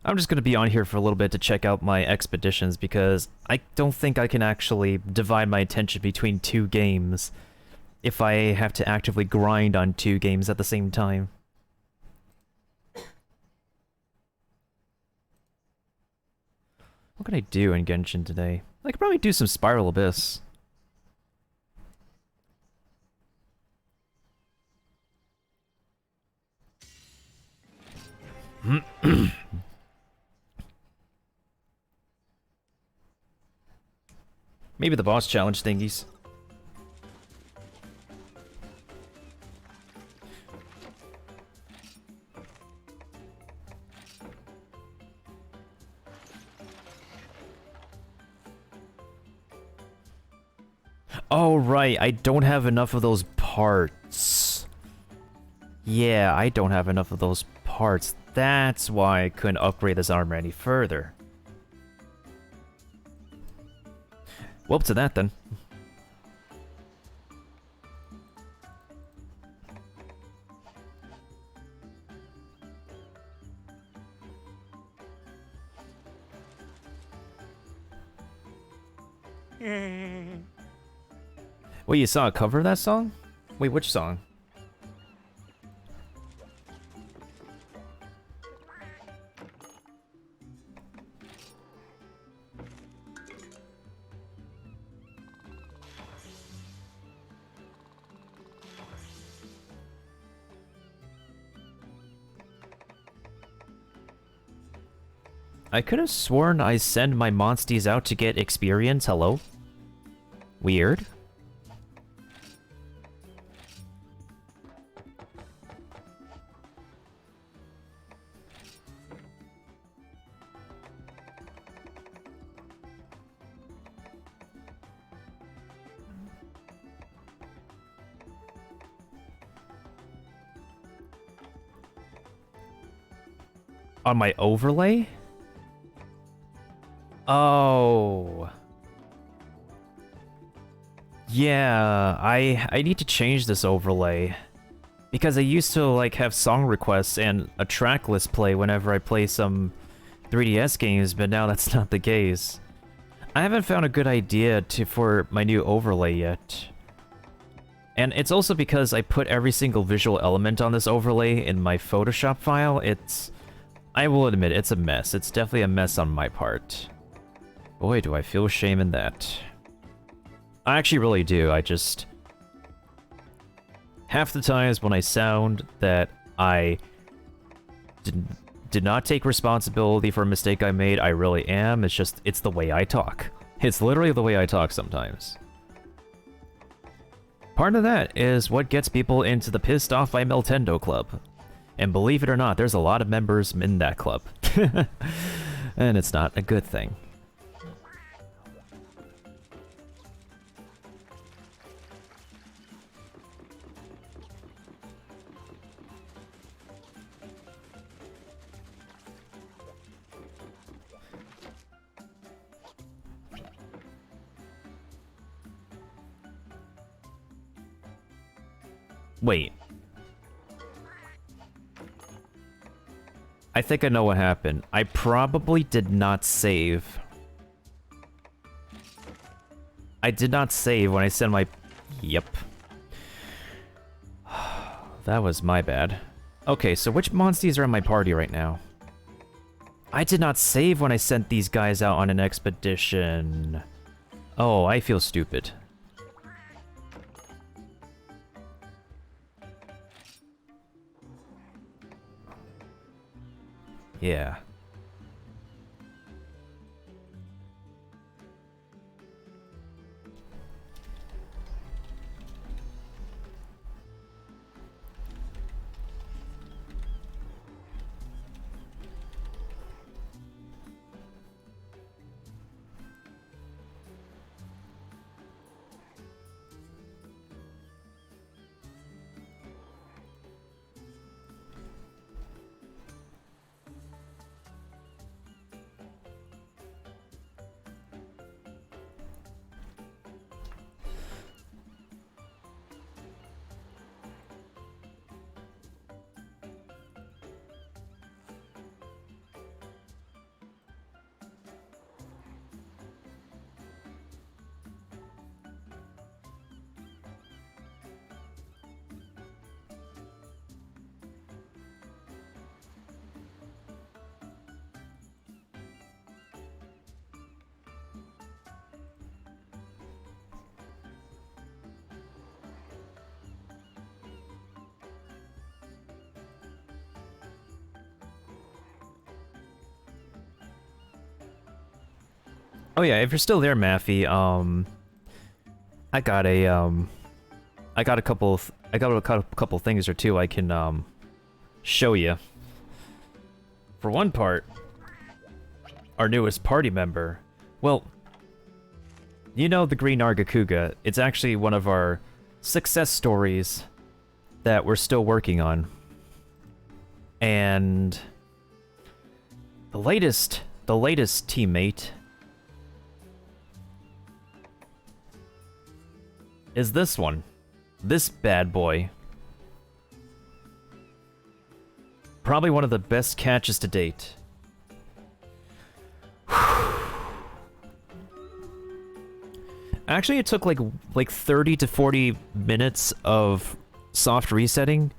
I'm just going to be on here for a little bit to check out my expeditions, because I don't think I can actually divide my attention between 2 games if I have to actively grind on 2 games at the same time. What can I do in Genshin today? I could probably do some Spiral Abyss. Maybe the boss challenge thingies. Oh, right, I don't have enough of those parts. Yeah, I don't have enough of those parts. That's why I couldn't upgrade this armor any further. Well, to that then. Wait, you saw a cover of that song? Wait, which song? I could have sworn I send my monsties out to get experience, hello? Weird. On my overlay? Oh. Yeah, I need to change this overlay. Because I used to like have song requests and a track list play whenever I play some 3DS games, but now that's not the case. I haven't found a good idea for my new overlay yet. And it's also because I put every single visual element on this overlay in my Photoshop file. I will admit, it's a mess. It's definitely a mess on my part. Boy, do I feel shame in that. I actually really do. I just... Half the times when I sound that I did not take responsibility for a mistake I made, I really am. It's the way I talk. It's literally the way I talk sometimes. Part of that is what gets people into the Pissed Off by Nintendo Club. And believe it or not, there's a lot of members in that club. And it's not a good thing. Wait. I think I know what happened. I probably did not save. I did not save when I sent my... Yep. That was my bad. Okay, so which monsties are in my party right now? I did not save when I sent these guys out on an expedition. Oh, I feel stupid. Yeah. Oh yeah, if you're still there, Maffy, I got a couple things or two I can show you. For one part, our newest party member. Well, You know the Green Argakuga. It's actually one of our success stories that we're still working on. And the latest teammate is this one. This bad boy. Probably one of the best catches to date. Actually, it took like 30 to 40 minutes of soft resetting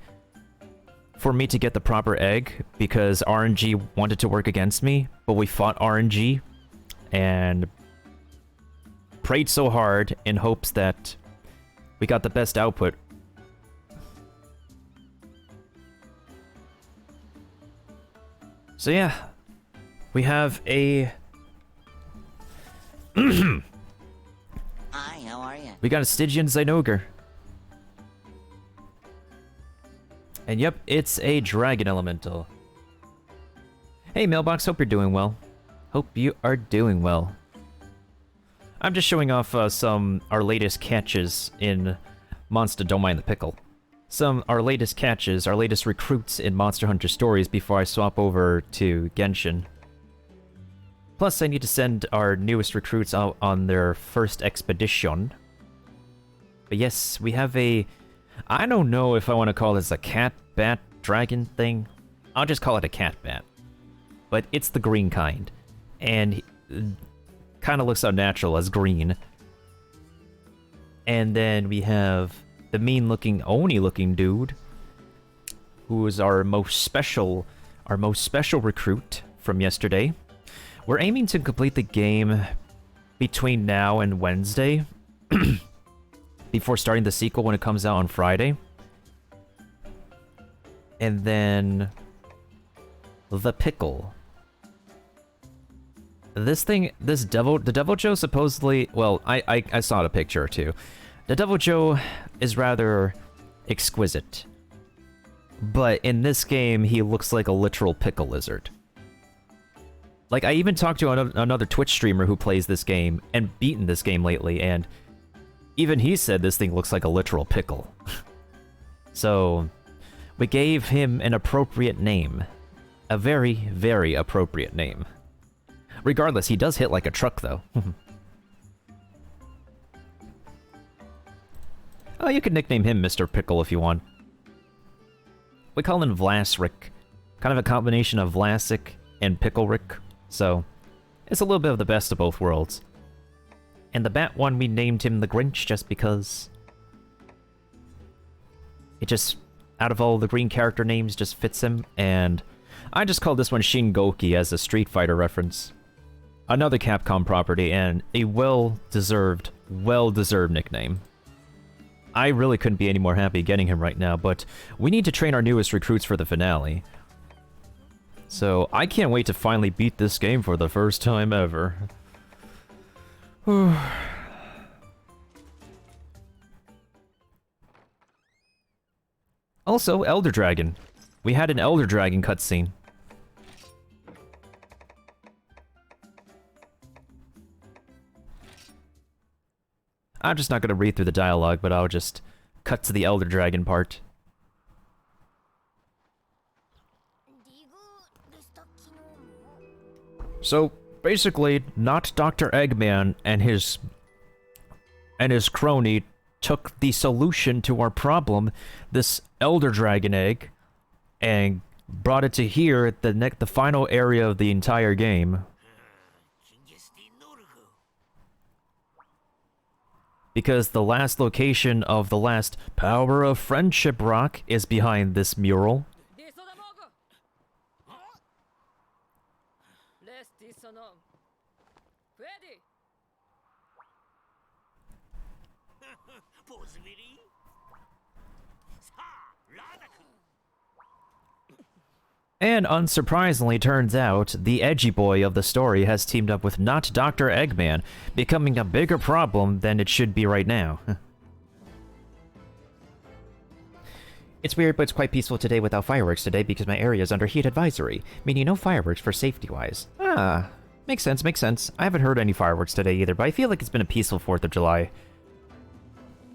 for me to get the proper egg, because RNG wanted to work against me, but we fought RNG and prayed so hard in hopes that we got the best output. So yeah, we have a... Hi, how are you? We got a Stygian Zynoger. And yep, it's a Dragon Elemental. Hey Mailbox, hope you're doing well. Hope you are doing well. I'm just showing off our latest catches in Monster Don't Mind the Pickle. Our latest catches, our latest recruits in Monster Hunter Stories before I swap over to Genshin. Plus, I need to send our newest recruits out on their first expedition. But yes, we have a... I don't know if I want to call this a cat, bat, dragon thing. I'll just call it a cat bat. But it's the green kind. And kind of looks unnatural as green. And then we have the mean-looking, Oni-looking dude, who is our most special recruit from yesterday. We're aiming to complete the game between now and Wednesday, before starting the sequel when it comes out on Friday. And then the pickle. The Devil Joe supposedly, well, I saw a picture or two. The Devil Joe is rather exquisite. But in this game, he looks like a literal pickle lizard. Like, I even talked to another Twitch streamer who plays this game and beaten this game lately, and even he said this thing looks like a literal pickle. So, we gave him an appropriate name. A very, very appropriate name. Regardless, he does hit like a truck, though. Oh, you could nickname him Mr. Pickle if you want. We call him Vlasric. Kind of a combination of Vlasic and Picklerick. So, it's a little bit of the best of both worlds. And the Bat one, we named him the Grinch just because... it just, out of all the green character names, just fits him. And I just called this one Shin Goki as a Street Fighter reference. Another Capcom property, and a well-deserved nickname. I really couldn't be any more happy getting him right now, but we need to train our newest recruits for the finale. So, I can't wait to finally beat this game for the first time ever. Also, Elder Dragon. We had an Elder Dragon cutscene. I'm just not going to read through the dialogue, but I'll just cut to the Elder Dragon part. So, basically, not Dr. Eggman and his crony took the solution to our problem, this Elder Dragon egg, and brought it to here, the final area of the entire game. Because the last location of the last Power of Friendship rock is behind this mural. And unsurprisingly, turns out, the edgy boy of the story has teamed up with not Dr. Eggman, becoming a bigger problem than it should be right now. It's weird, but it's quite peaceful today without fireworks today because my area is under heat advisory, meaning no fireworks for safety-wise. Ah, Makes sense, makes sense. I haven't heard any fireworks today either, but I feel like it's been a peaceful 4th of July.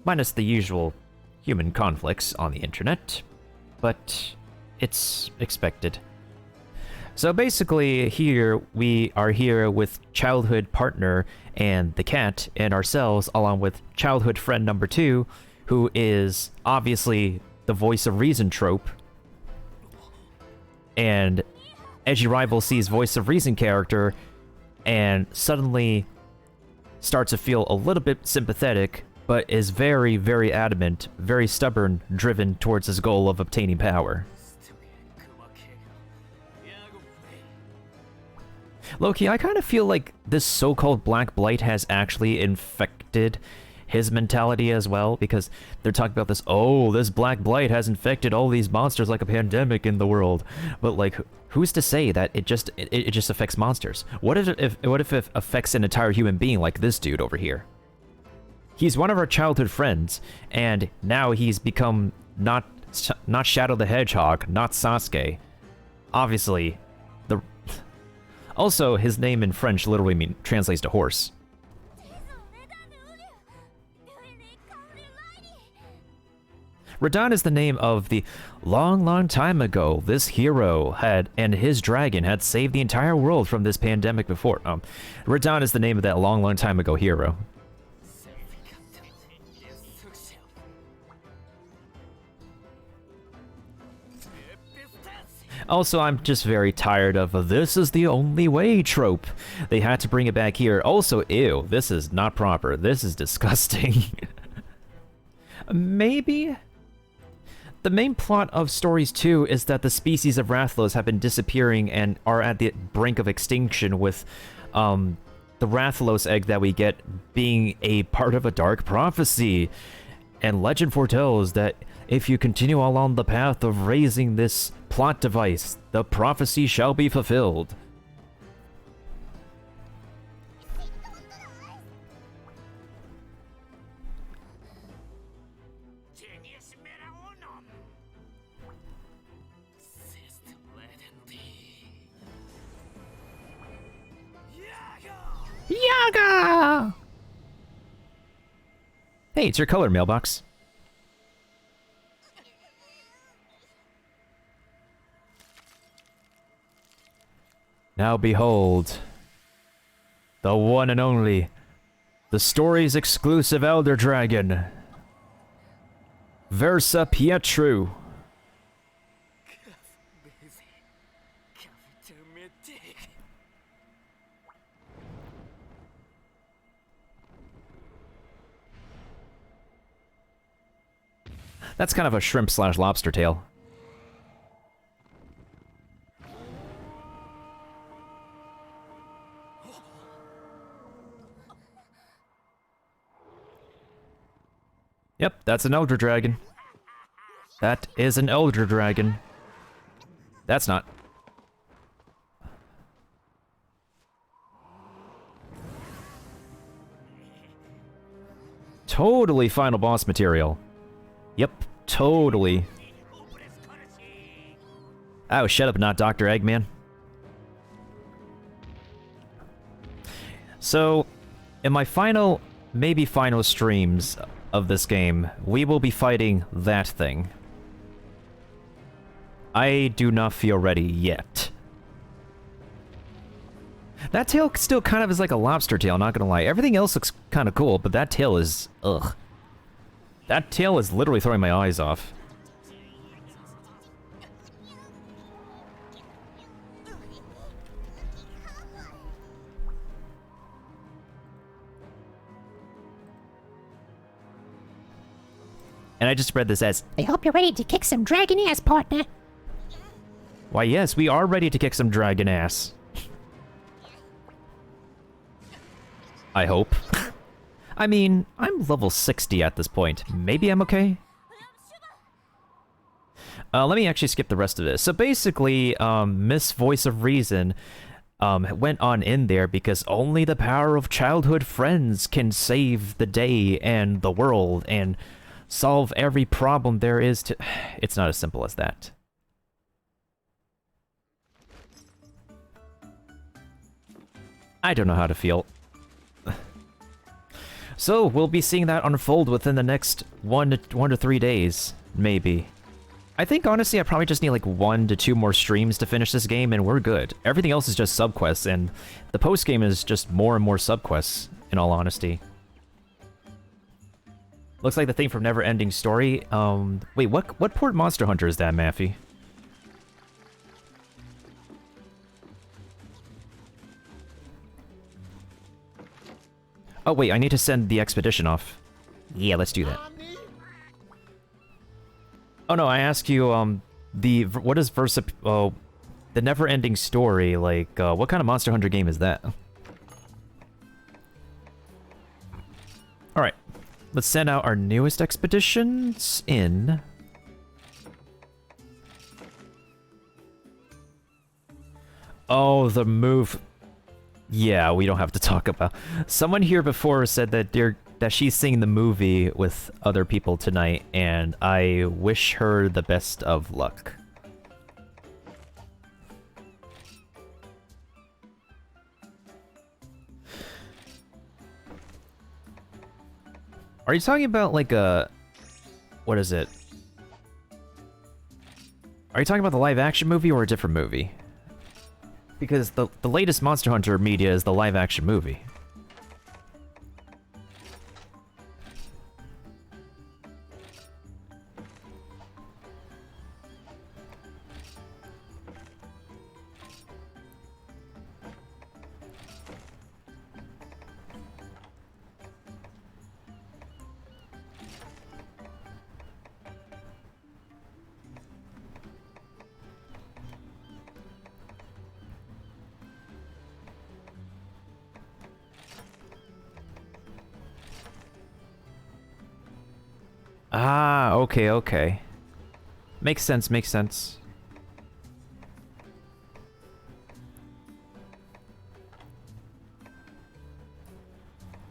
Minus the usual human conflicts on the internet. But it's expected. So basically, here we are here with childhood partner and the cat and ourselves, along with childhood friend number 2, who is obviously the voice of reason trope. And edgy rival sees voice of reason character and suddenly starts to feel a little bit sympathetic, but is very, very adamant, very stubborn, driven towards his goal of obtaining power. Loki, I kind of feel like this so-called Black Blight has actually infected his mentality as well, because they're talking about this, oh, this Black Blight has infected all these monsters like a pandemic in the world. But like, who's to say that it just affects monsters? What if it affects an entire human being like this dude over here? He's one of our childhood friends, and now he's become not Shadow the Hedgehog, not Sasuke. Obviously, also his name in French literally translates to horse. Raidin is the name of the long time ago this hero and his dragon had saved the entire world from this pandemic before. Raidin is the name of that long time ago hero. Also, I'm just very tired of this is the only way trope. They had to bring it back here. Also, ew, this is not proper. This is disgusting. Maybe? The main plot of Stories 2 is that the species of Rathalos have been disappearing and are at the brink of extinction, with the Rathalos egg that we get being a part of a dark prophecy. And legend foretells that if you continue along the path of raising this plot device, the prophecy shall be fulfilled. Yaga! Hey, it's your color mailbox. Now behold, the one and only, the story's exclusive Elder Dragon, Versa Pietru. That's kind of a shrimp/lobster tail. Yep, that's an Elder Dragon. That is an Elder Dragon. That's not. Totally final boss material. Yep, totally. Oh, shut up, not Dr. Eggman. So, in my final, maybe final streams of this game, we will be fighting that thing. I do not feel ready yet. That tail still kind of is like a lobster tail, not gonna lie. Everything else looks kind of cool, but that tail is... ugh. That tail is literally throwing my eyes off. And I just read this as, I hope you're ready to kick some dragon ass, partner. why yes, we are ready to kick some dragon ass. I hope. I mean, I'm level 60 at this point. Maybe I'm okay? Let me actually skip the rest of this. So basically, Miss Voice of Reason went on in there because only the power of childhood friends can save the day and the world and solve every problem there is to... It's not as simple as that. I don't know how to feel. So, we'll be seeing that unfold within the next 1 to 3 days, maybe. I think, honestly, I probably just need like 1 to 2 more streams to finish this game, and we're good. Everything else is just subquests, and the post-game is just more and more subquests, in all honesty. Looks like the thing from Never Ending Story. Wait, what port Monster Hunter is that, Maffy? Oh wait, I need to send the expedition off. Yeah, let's do that. Oh no, I asked you, what is the Never Ending Story, like, what kind of Monster Hunter game is that? Alright, let's send out our newest expeditions in. Oh, the move. Yeah, we don't have to talk about. Someone here before said that she's seeing the movie with other people tonight, and I wish her the best of luck. Are you talking about like a... what is it? Are you talking about the live action movie or a different movie? Because the latest Monster Hunter media is the live action movie. Ah, okay, okay. Makes sense, makes sense.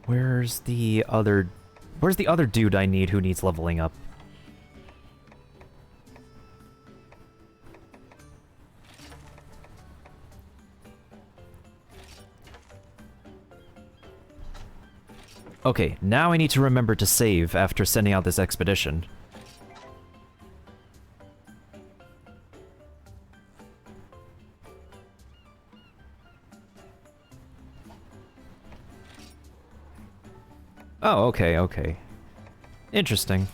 Where's the other dude I need who needs leveling up? Okay, now I need to remember to save after sending out this expedition. Oh, okay, okay. Interesting.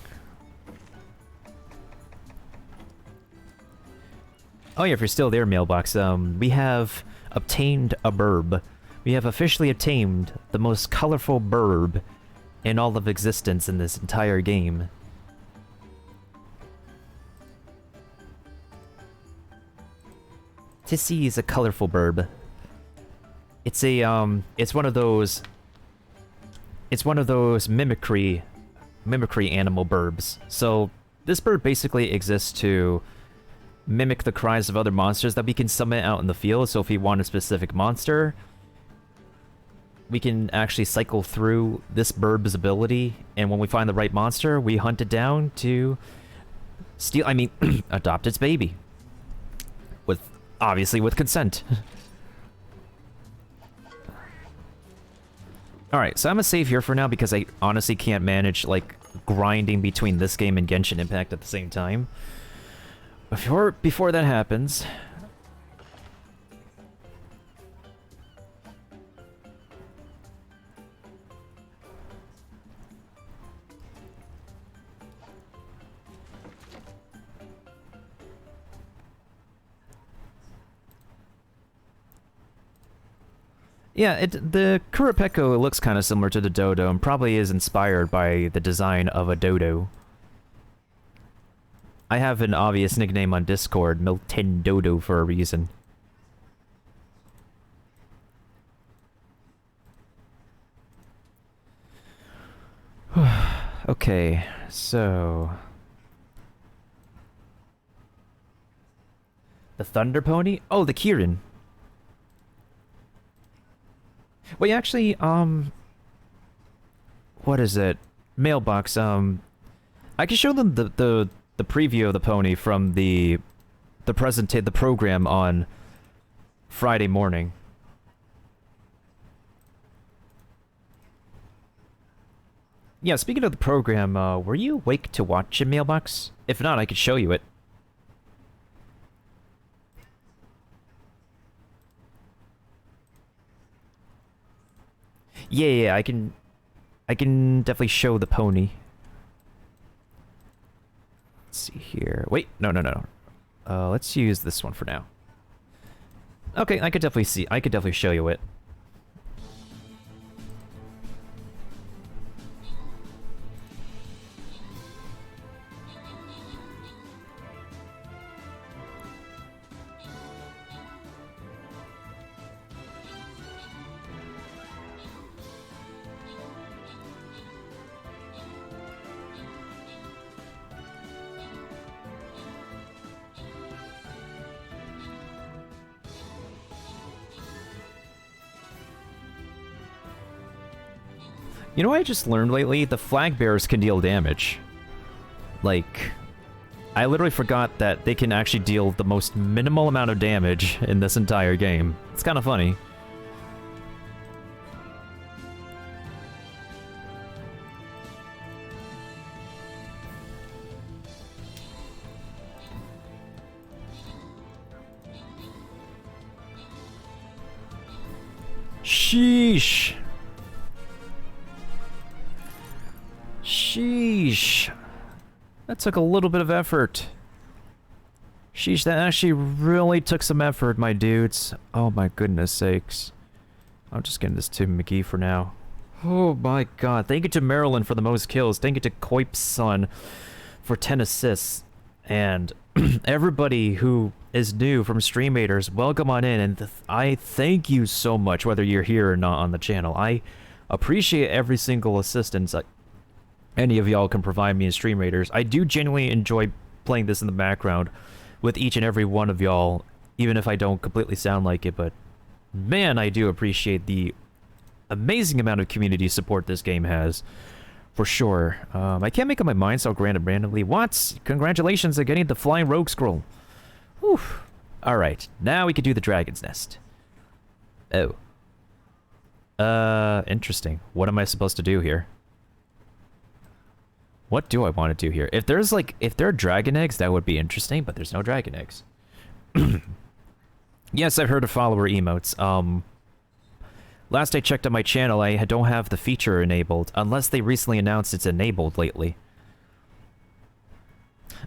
Oh yeah, if you're still there, Mailbox, we have obtained a burb. We have officially obtained the most colorful burb in all of existence in this entire game. Tissy is a colorful burb. It's a, it's one of those mimicry animal burbs. So, this bird basically exists to mimic the cries of other monsters that we can summon out in the field. So if we want a specific monster, we can actually cycle through this burb's ability, and when we find the right monster, we hunt it down to adopt its baby. Obviously with consent. Alright, so I'm gonna save here for now because I honestly can't manage, like, grinding between this game and Genshin Impact at the same time. Before that happens... Yeah, the Kurapeko looks kind of similar to the dodo and probably is inspired by the design of a dodo. I have an obvious nickname on Discord, Milton Dodo, for a reason. Okay, so... The Thunder Pony? Oh, the Kirin. Wait, actually, what is it? Mailbox, I can show them the preview of the pony from the program on Friday morning. Yeah, speaking of the program, were you awake to watch it, Mailbox? If not, I could show you it. Yeah, I can definitely show the pony. Let's see here. Wait, no. Let's use this one for now. Okay, I could definitely show you it. You know what I just learned lately? The flag bearers can deal damage. Like, I literally forgot that they can actually deal the most minimal amount of damage in this entire game. It's kind of funny. Sheesh. Sheesh. That took a little bit of effort. Sheesh, that actually really took some effort, my dudes. Oh my goodness sakes. I'm just getting this to McGee for now. Oh my god. Thank you to Marilyn for the most kills. Thank you to Koip's son for 10 assists. And everybody who is new from Streamators, welcome on in. And I thank you so much, whether you're here or not on the channel. I appreciate every single assistance any of y'all can provide me as Streamators. I do genuinely enjoy playing this in the background with each and every one of y'all, even if I don't completely sound like it, but man, I do appreciate the amazing amount of community support this game has, for sure. I can't make up my mind, so I'll grant it randomly. What? Congratulations on getting the Flying Rogue Scroll. Whew. Alright, now we can do the Dragon's Nest. Oh. Interesting. What am I supposed to do here? What do I want to do here? If there are dragon eggs, that would be interesting, but there's no dragon eggs. Yes, I've heard of follower emotes. Last I checked on my channel, I don't have the feature enabled, unless they recently announced it's enabled lately.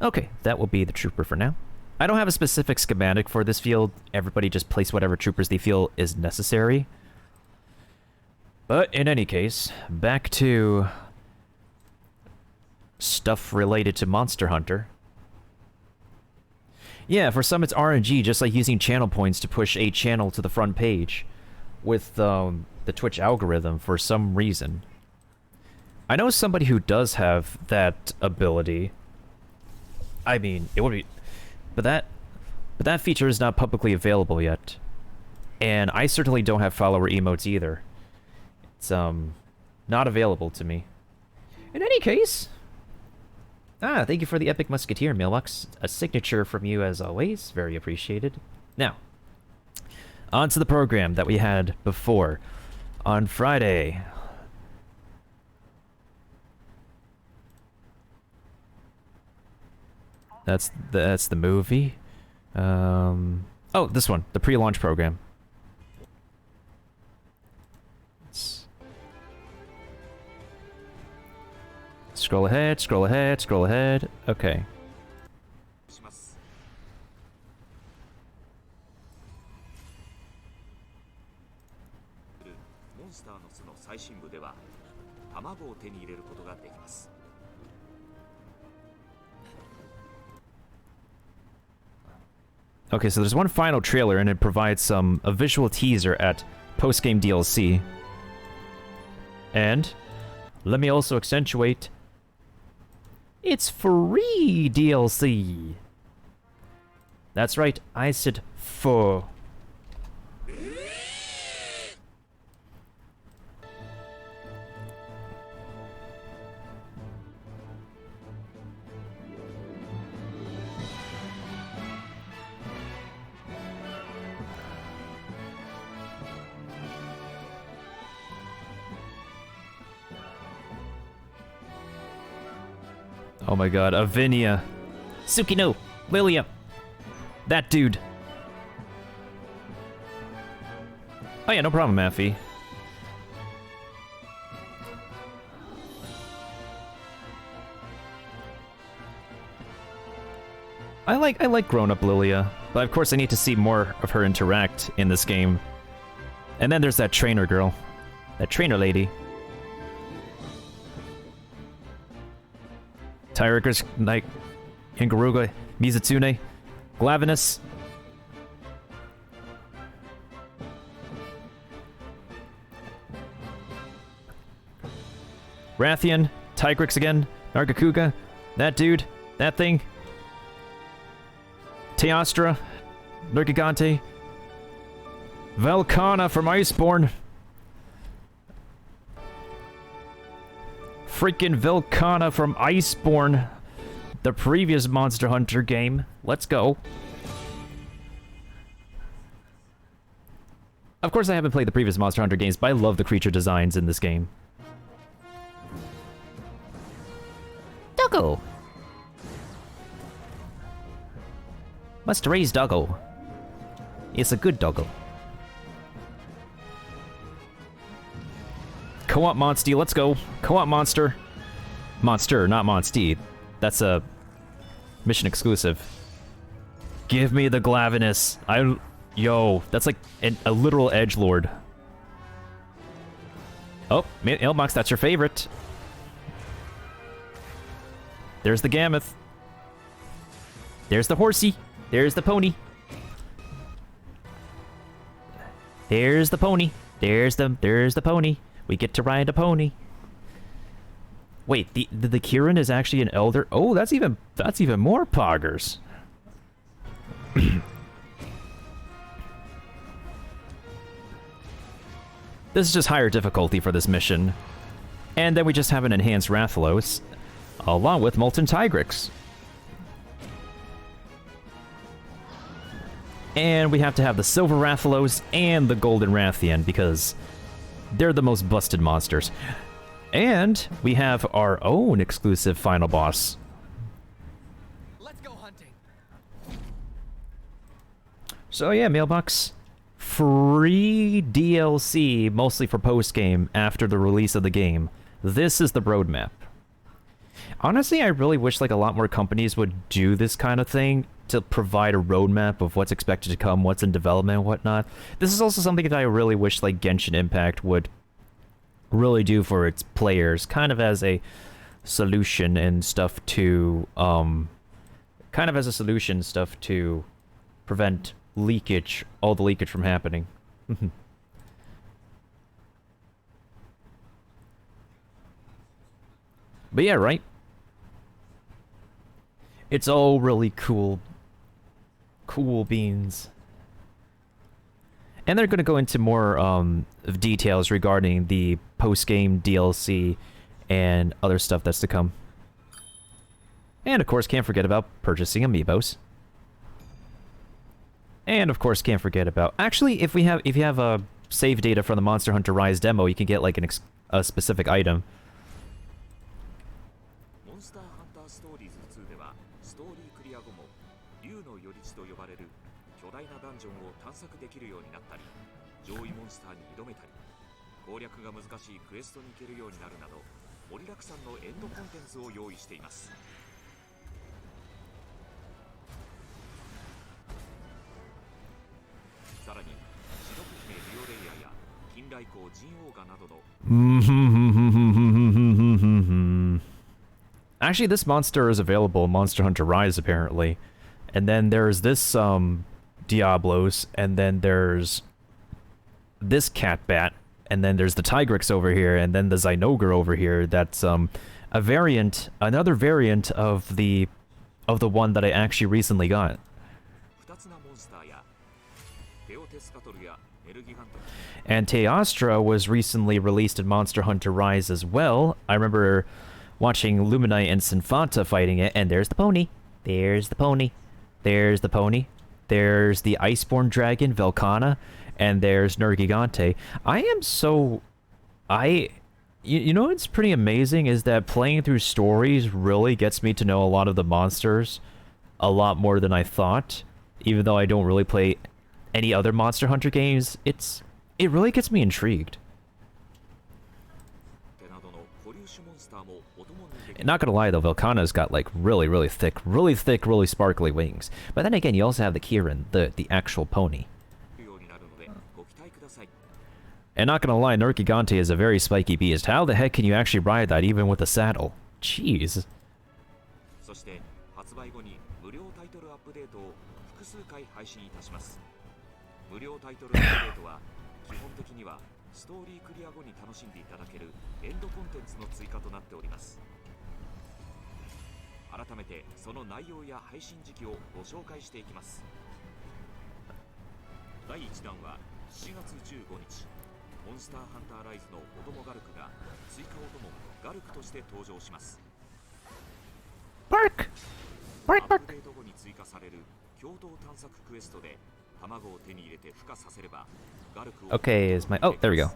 Okay, that will be the trooper for now. I don't have a specific schematic for this field. Everybody just place whatever troopers they feel is necessary. But in any case, back to stuff related to Monster Hunter. Yeah, for some it's RNG, just like using channel points to push a channel to the front page with the Twitch algorithm for some reason. I know somebody who does have that ability. I mean, it would be... But that feature is not publicly available yet. And I certainly don't have follower emotes either. It's, not available to me. In any case... Ah, thank you for the Epic Musketeer, Mailbox. A signature from you as always. Very appreciated. Now, on to the program that we had before. On Friday. That's the movie. Oh, this one. The pre-launch program. Scroll ahead, scroll ahead, scroll ahead. Okay. Okay, so there's one final trailer and it provides a visual teaser at post-game DLC. And let me also accentuate, it's free DLC. That's right, I said for. Oh my god, Avinia. Tsukino, Lilia. That dude. Oh yeah, no problem, Maffy. I like grown-up Lilia, but of course I need to see more of her interact in this game. And then there's that trainer girl. That trainer lady. Tyrikus, like, Ingaruga, Mizutsune, Glavinus. Rathian, Tigrix again, Nargacuga, that dude, that thing. Teostra, Nergigante, Velkhana from Iceborne. Freaking Velkhana from Iceborne. The previous Monster Hunter game. Let's go. Of course I haven't played the previous Monster Hunter games, but I love the creature designs in this game. Doggo! Must raise doggo. It's a good doggo. Co-op Monsty, let's go. Co-op Monster. Monster, not Monsty. That's a mission exclusive. Give me the Glavinus. Yo, that's like a literal edgelord. Oh, Mailbox, that's your favorite. There's the Gammoth. There's the horsey. There's the pony. There's the pony. There's the pony. We get to ride a pony. Wait, the Kirin is actually an elder. Oh, that's even more poggers. This is just higher difficulty for this mission. And then we just have an enhanced Rathalos, along with Molten Tigrix. And we have to have the Silver Rathalos and the Golden Rathian, because they're the most busted monsters. And we have our own exclusive final boss. Let's go hunting. So yeah, Mailbox. Free DLC, mostly for post-game, after the release of the game. This is the roadmap. Honestly, I really wish like a lot more companies would do this kind of thing to provide a roadmap of what's expected to come, what's in development and whatnot. This is also something that I really wish like Genshin Impact would really do for its players, kind of as a solution and stuff to prevent leakage, all the leakage from happening. But yeah, right? It's all really cool. Cool beans. And they're going to go into more of details regarding the post-game DLC and other stuff that's to come. And of course, can't forget about purchasing amiibos. And of course, can't forget about... Actually, if you have a save data from the Monster Hunter Rise demo, you can get like a specific item. Actually, this monster is available in Monster Hunter Rise, apparently. And then there's this, Diablos, and then there's this cat bat, and then there's the Tigrix over here, and then the Zynogar over here. That's, a variant, another variant of the one that I actually recently got. And Teostra was recently released in Monster Hunter Rise as well. I remember watching Luminite and Sinfanta fighting it, and there's the pony. There's the pony. There's the pony. There's the Iceborne Dragon, Velkhana, and there's Nergigante. You know what's pretty amazing is that playing through stories really gets me to know a lot of the monsters a lot more than I thought. Even though I don't really play any other Monster Hunter games, it really gets me intrigued. And not gonna lie though, Velkhana's got like really thick, really sparkly wings. But then again, you also have the Kirin, the actual pony. And not gonna lie, Nergigante is a very spiky beast. How the heck can you actually ride that even with a saddle? Jeez. Bark! Bark, bark! Okay, is my... Oh, there we go.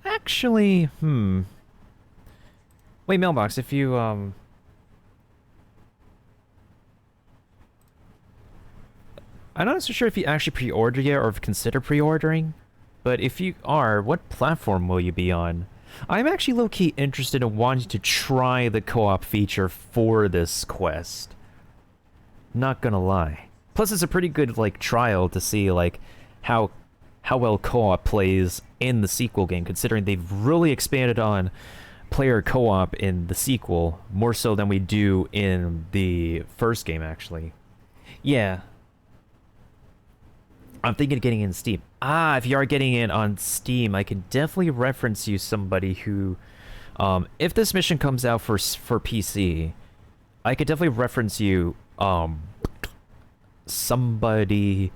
Actually, Wait, Mailbox, if you, I'm not so sure if you actually pre-order yet or consider pre-ordering, but if you are, what platform will you be on? I'm actually low-key interested in wanting to try the co-op feature for this quest. Not gonna lie. Plus, it's a pretty good, like, trial to see, like, how well co-op plays in the sequel game, considering they've really expanded on player co-op in the sequel, more so than we do in the first game, actually. Yeah. I'm thinking of getting in Steam. Ah, if you are getting in on Steam, I can definitely reference you somebody who... if this mission comes out for PC, I could definitely reference you, somebody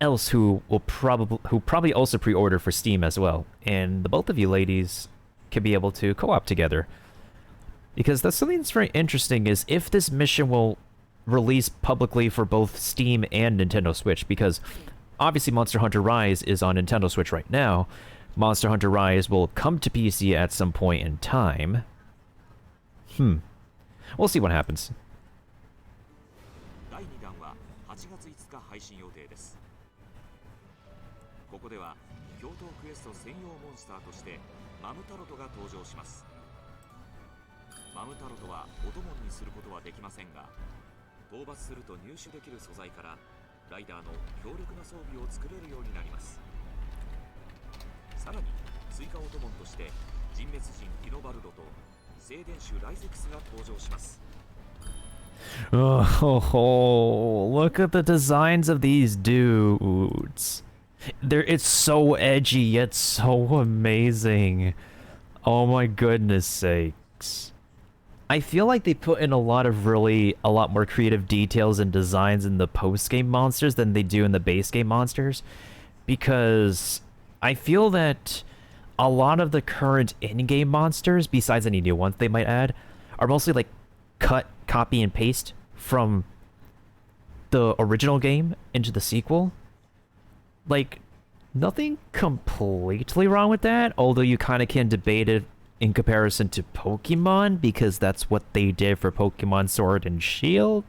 else who probably also pre-order for Steam as well. And the both of you ladies can be able to co-op together. Because that's something that's very interesting, is if this mission will release publicly for both Steam and Nintendo Switch, because obviously Monster Hunter Rise is on Nintendo Switch right now. Monster Hunter Rise will come to PC at some point in time. We'll see what happens. Oh, look at the designs of these dudes. It's so edgy yet so amazing. Oh my goodness sakes. I feel like they put in a lot more creative details and designs in the post-game monsters than they do in the base game monsters. Because I feel that a lot of the current in-game monsters, besides any new ones they might add, are mostly like cut, copy, and paste from the original game into the sequel. Like, nothing completely wrong with that, although you kind of can debate it in comparison to Pokemon, because that's what they did for Pokemon Sword and Shield.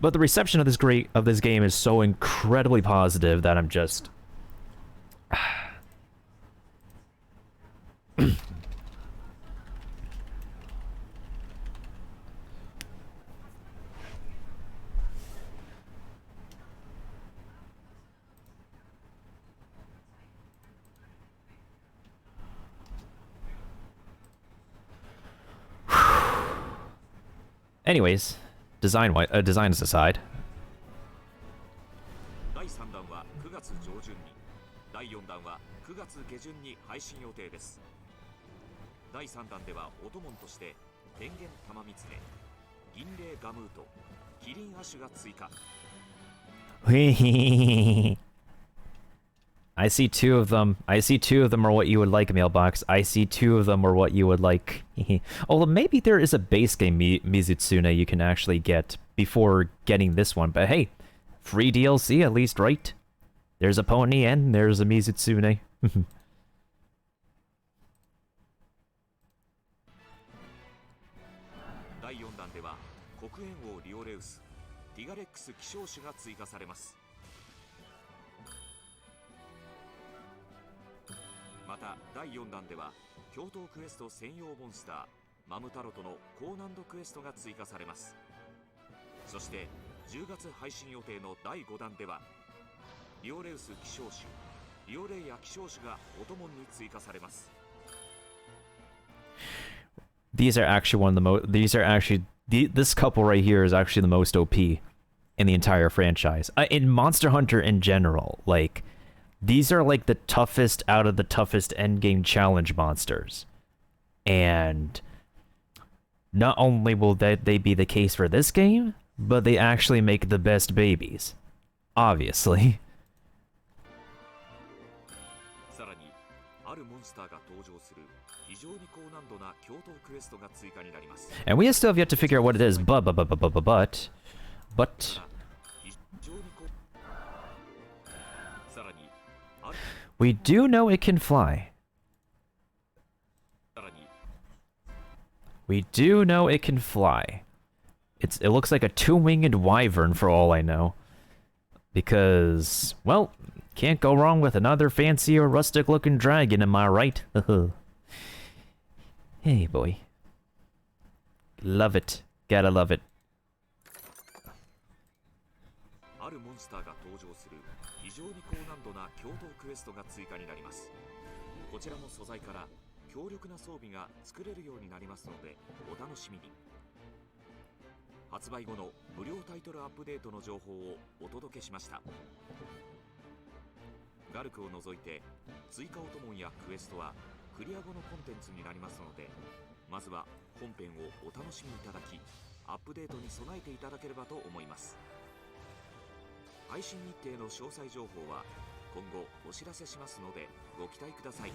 But the reception of this game is so incredibly positive that I'm just... Anyways, designs aside. I see two of them. I see two of them are what you would like, Mailbox. I see two of them are what you would like. Although maybe there is a base game Mizutsune you can actually get before getting this one. But hey, free DLC at least, right? There's a pony and there's a Mizutsune. 第4弾では黒煙王リオレウス、ティガレックス希少種が追加されます。また第4弾では共闘クエスト専用モンスターマムタロトの高難度クエストが追加されます。そして10月配信予定の第5弾ではリオレウス希少種、リオレイヤ希少種がオトモンに追加されます。 These are actually one of the most. These are actually this couple right here is actually the most OP in the entire franchise. In Monster Hunter in general, like these are like the toughest out of the toughest endgame challenge monsters, and not only will they be the case for this game, but they actually make the best babies, obviously. And we still have yet to figure out what it is, but we do know it can fly. We do know it can fly. It looks like a two-winged wyvern for all I know. Because, well, can't go wrong with another fancy or rustic-looking dragon, am I right? Hey, boy. Love it. Gotta love it. あるモンスターが登場する非常に高難度な共闘クエストが追加になります。こちらも素材から強力な装備が作れるようになりますのでお楽しみに。発売後の無料タイトルアップデートの情報をお届けしました。ガルクを除いて追加オトモンやクエストはクリア後のコンテンツになりますので、まずは本編をお楽しみいただき、アップデートに備えていただければと思います。配信日程の詳細情報は今後お知らせしますのでご期待ください。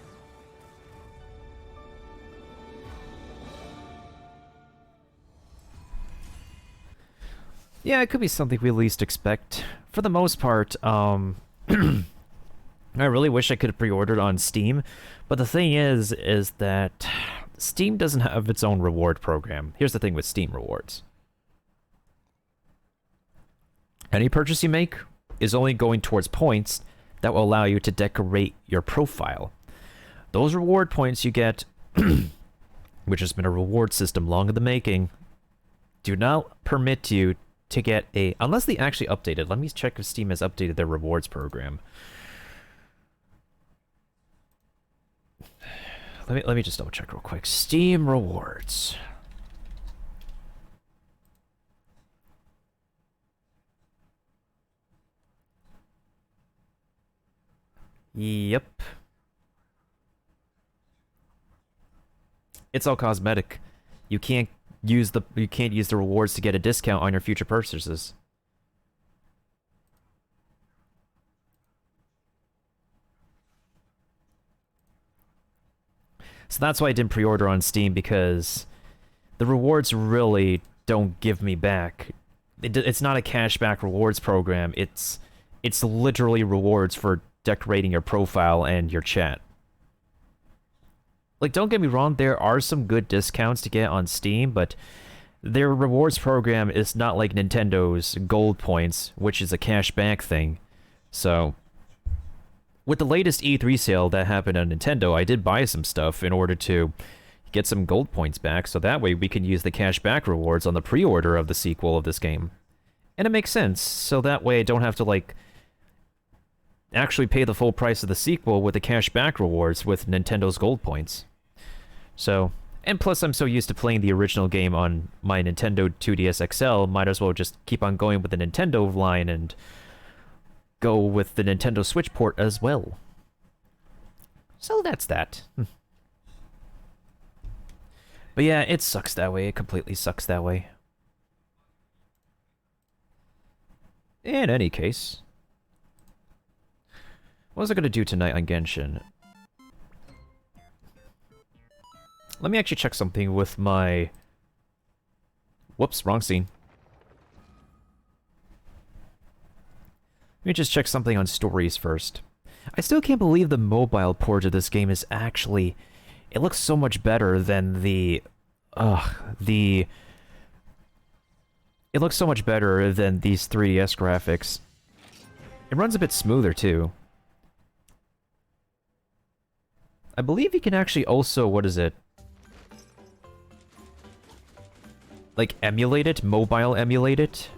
Yeah, it could be something we least expect. For the most part, I really wish I could have pre-ordered on Steam, but the thing is that Steam doesn't have its own reward program. Here's the thing with Steam rewards. Any purchase you make is only going towards points that will allow you to decorate your profile. Those reward points you get, which has been a reward system long in the making, do not permit you to get a... Unless they actually updated. Let me check if Steam has updated their rewards program. Let me just double check real quick. Steam rewards. Yep. It's all cosmetic. You can't use the rewards to get a discount on your future purchases. So that's why I didn't pre-order on Steam, because the rewards really don't give me back. It's not a cashback rewards program. It's literally rewards for decorating your profile and your chat. Like, don't get me wrong, there are some good discounts to get on Steam, but their rewards program is not like Nintendo's gold points, which is a cashback thing. So, with the latest E3 sale that happened on Nintendo, I did buy some stuff in order to get some gold points back, so that way we can use the cashback rewards on the pre-order of the sequel of this game. And it makes sense, so that way I don't have to, like, actually pay the full price of the sequel with the cashback rewards with Nintendo's gold points. So, and plus I'm so used to playing the original game on my Nintendo 2DS XL, might as well just keep on going with the Nintendo line and go with the Nintendo Switch port as well. So that's that. But yeah, it sucks that way. It completely sucks that way. In any case, what was I going to do tonight on Genshin? Let me actually check something with my... Whoops, wrong scene. Let me just check something on stories first. I still can't believe the mobile port of this game is actually... It looks so much better than the... It looks so much better than these 3DS graphics. It runs a bit smoother, too. I believe you can actually also... What is it? Like, emulate it? Mobile emulate it?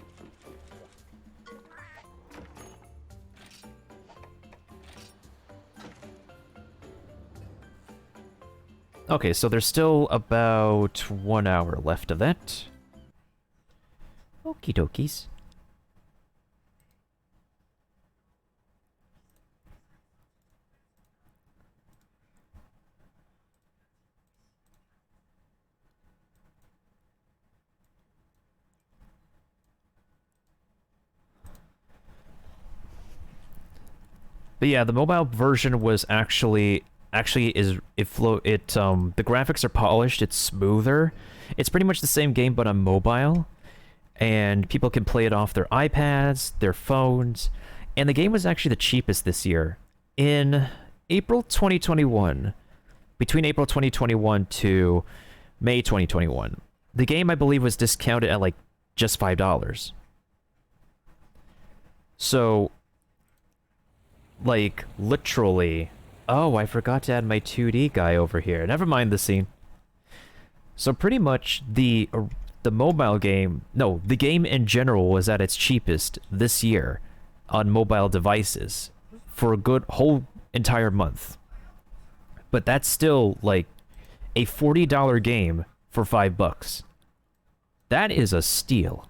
Okay, so there's still about 1 hour left of that. Okie dokies. But yeah, the mobile version was the graphics are polished, it's smoother. It's pretty much the same game but on mobile, and people can play it off their iPads, their phones, and the game was actually the cheapest this year. In April 2021, between April 2021 to May 2021, the game I believe was discounted at like just $5. So, like, literally... Oh, I forgot to add my 2D guy over here. Never mind the scene. So pretty much the mobile game... No, the game in general was at its cheapest this year on mobile devices for a good whole entire month. But that's still, like, a $40 game for $5. That is a steal.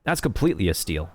That's completely a steal.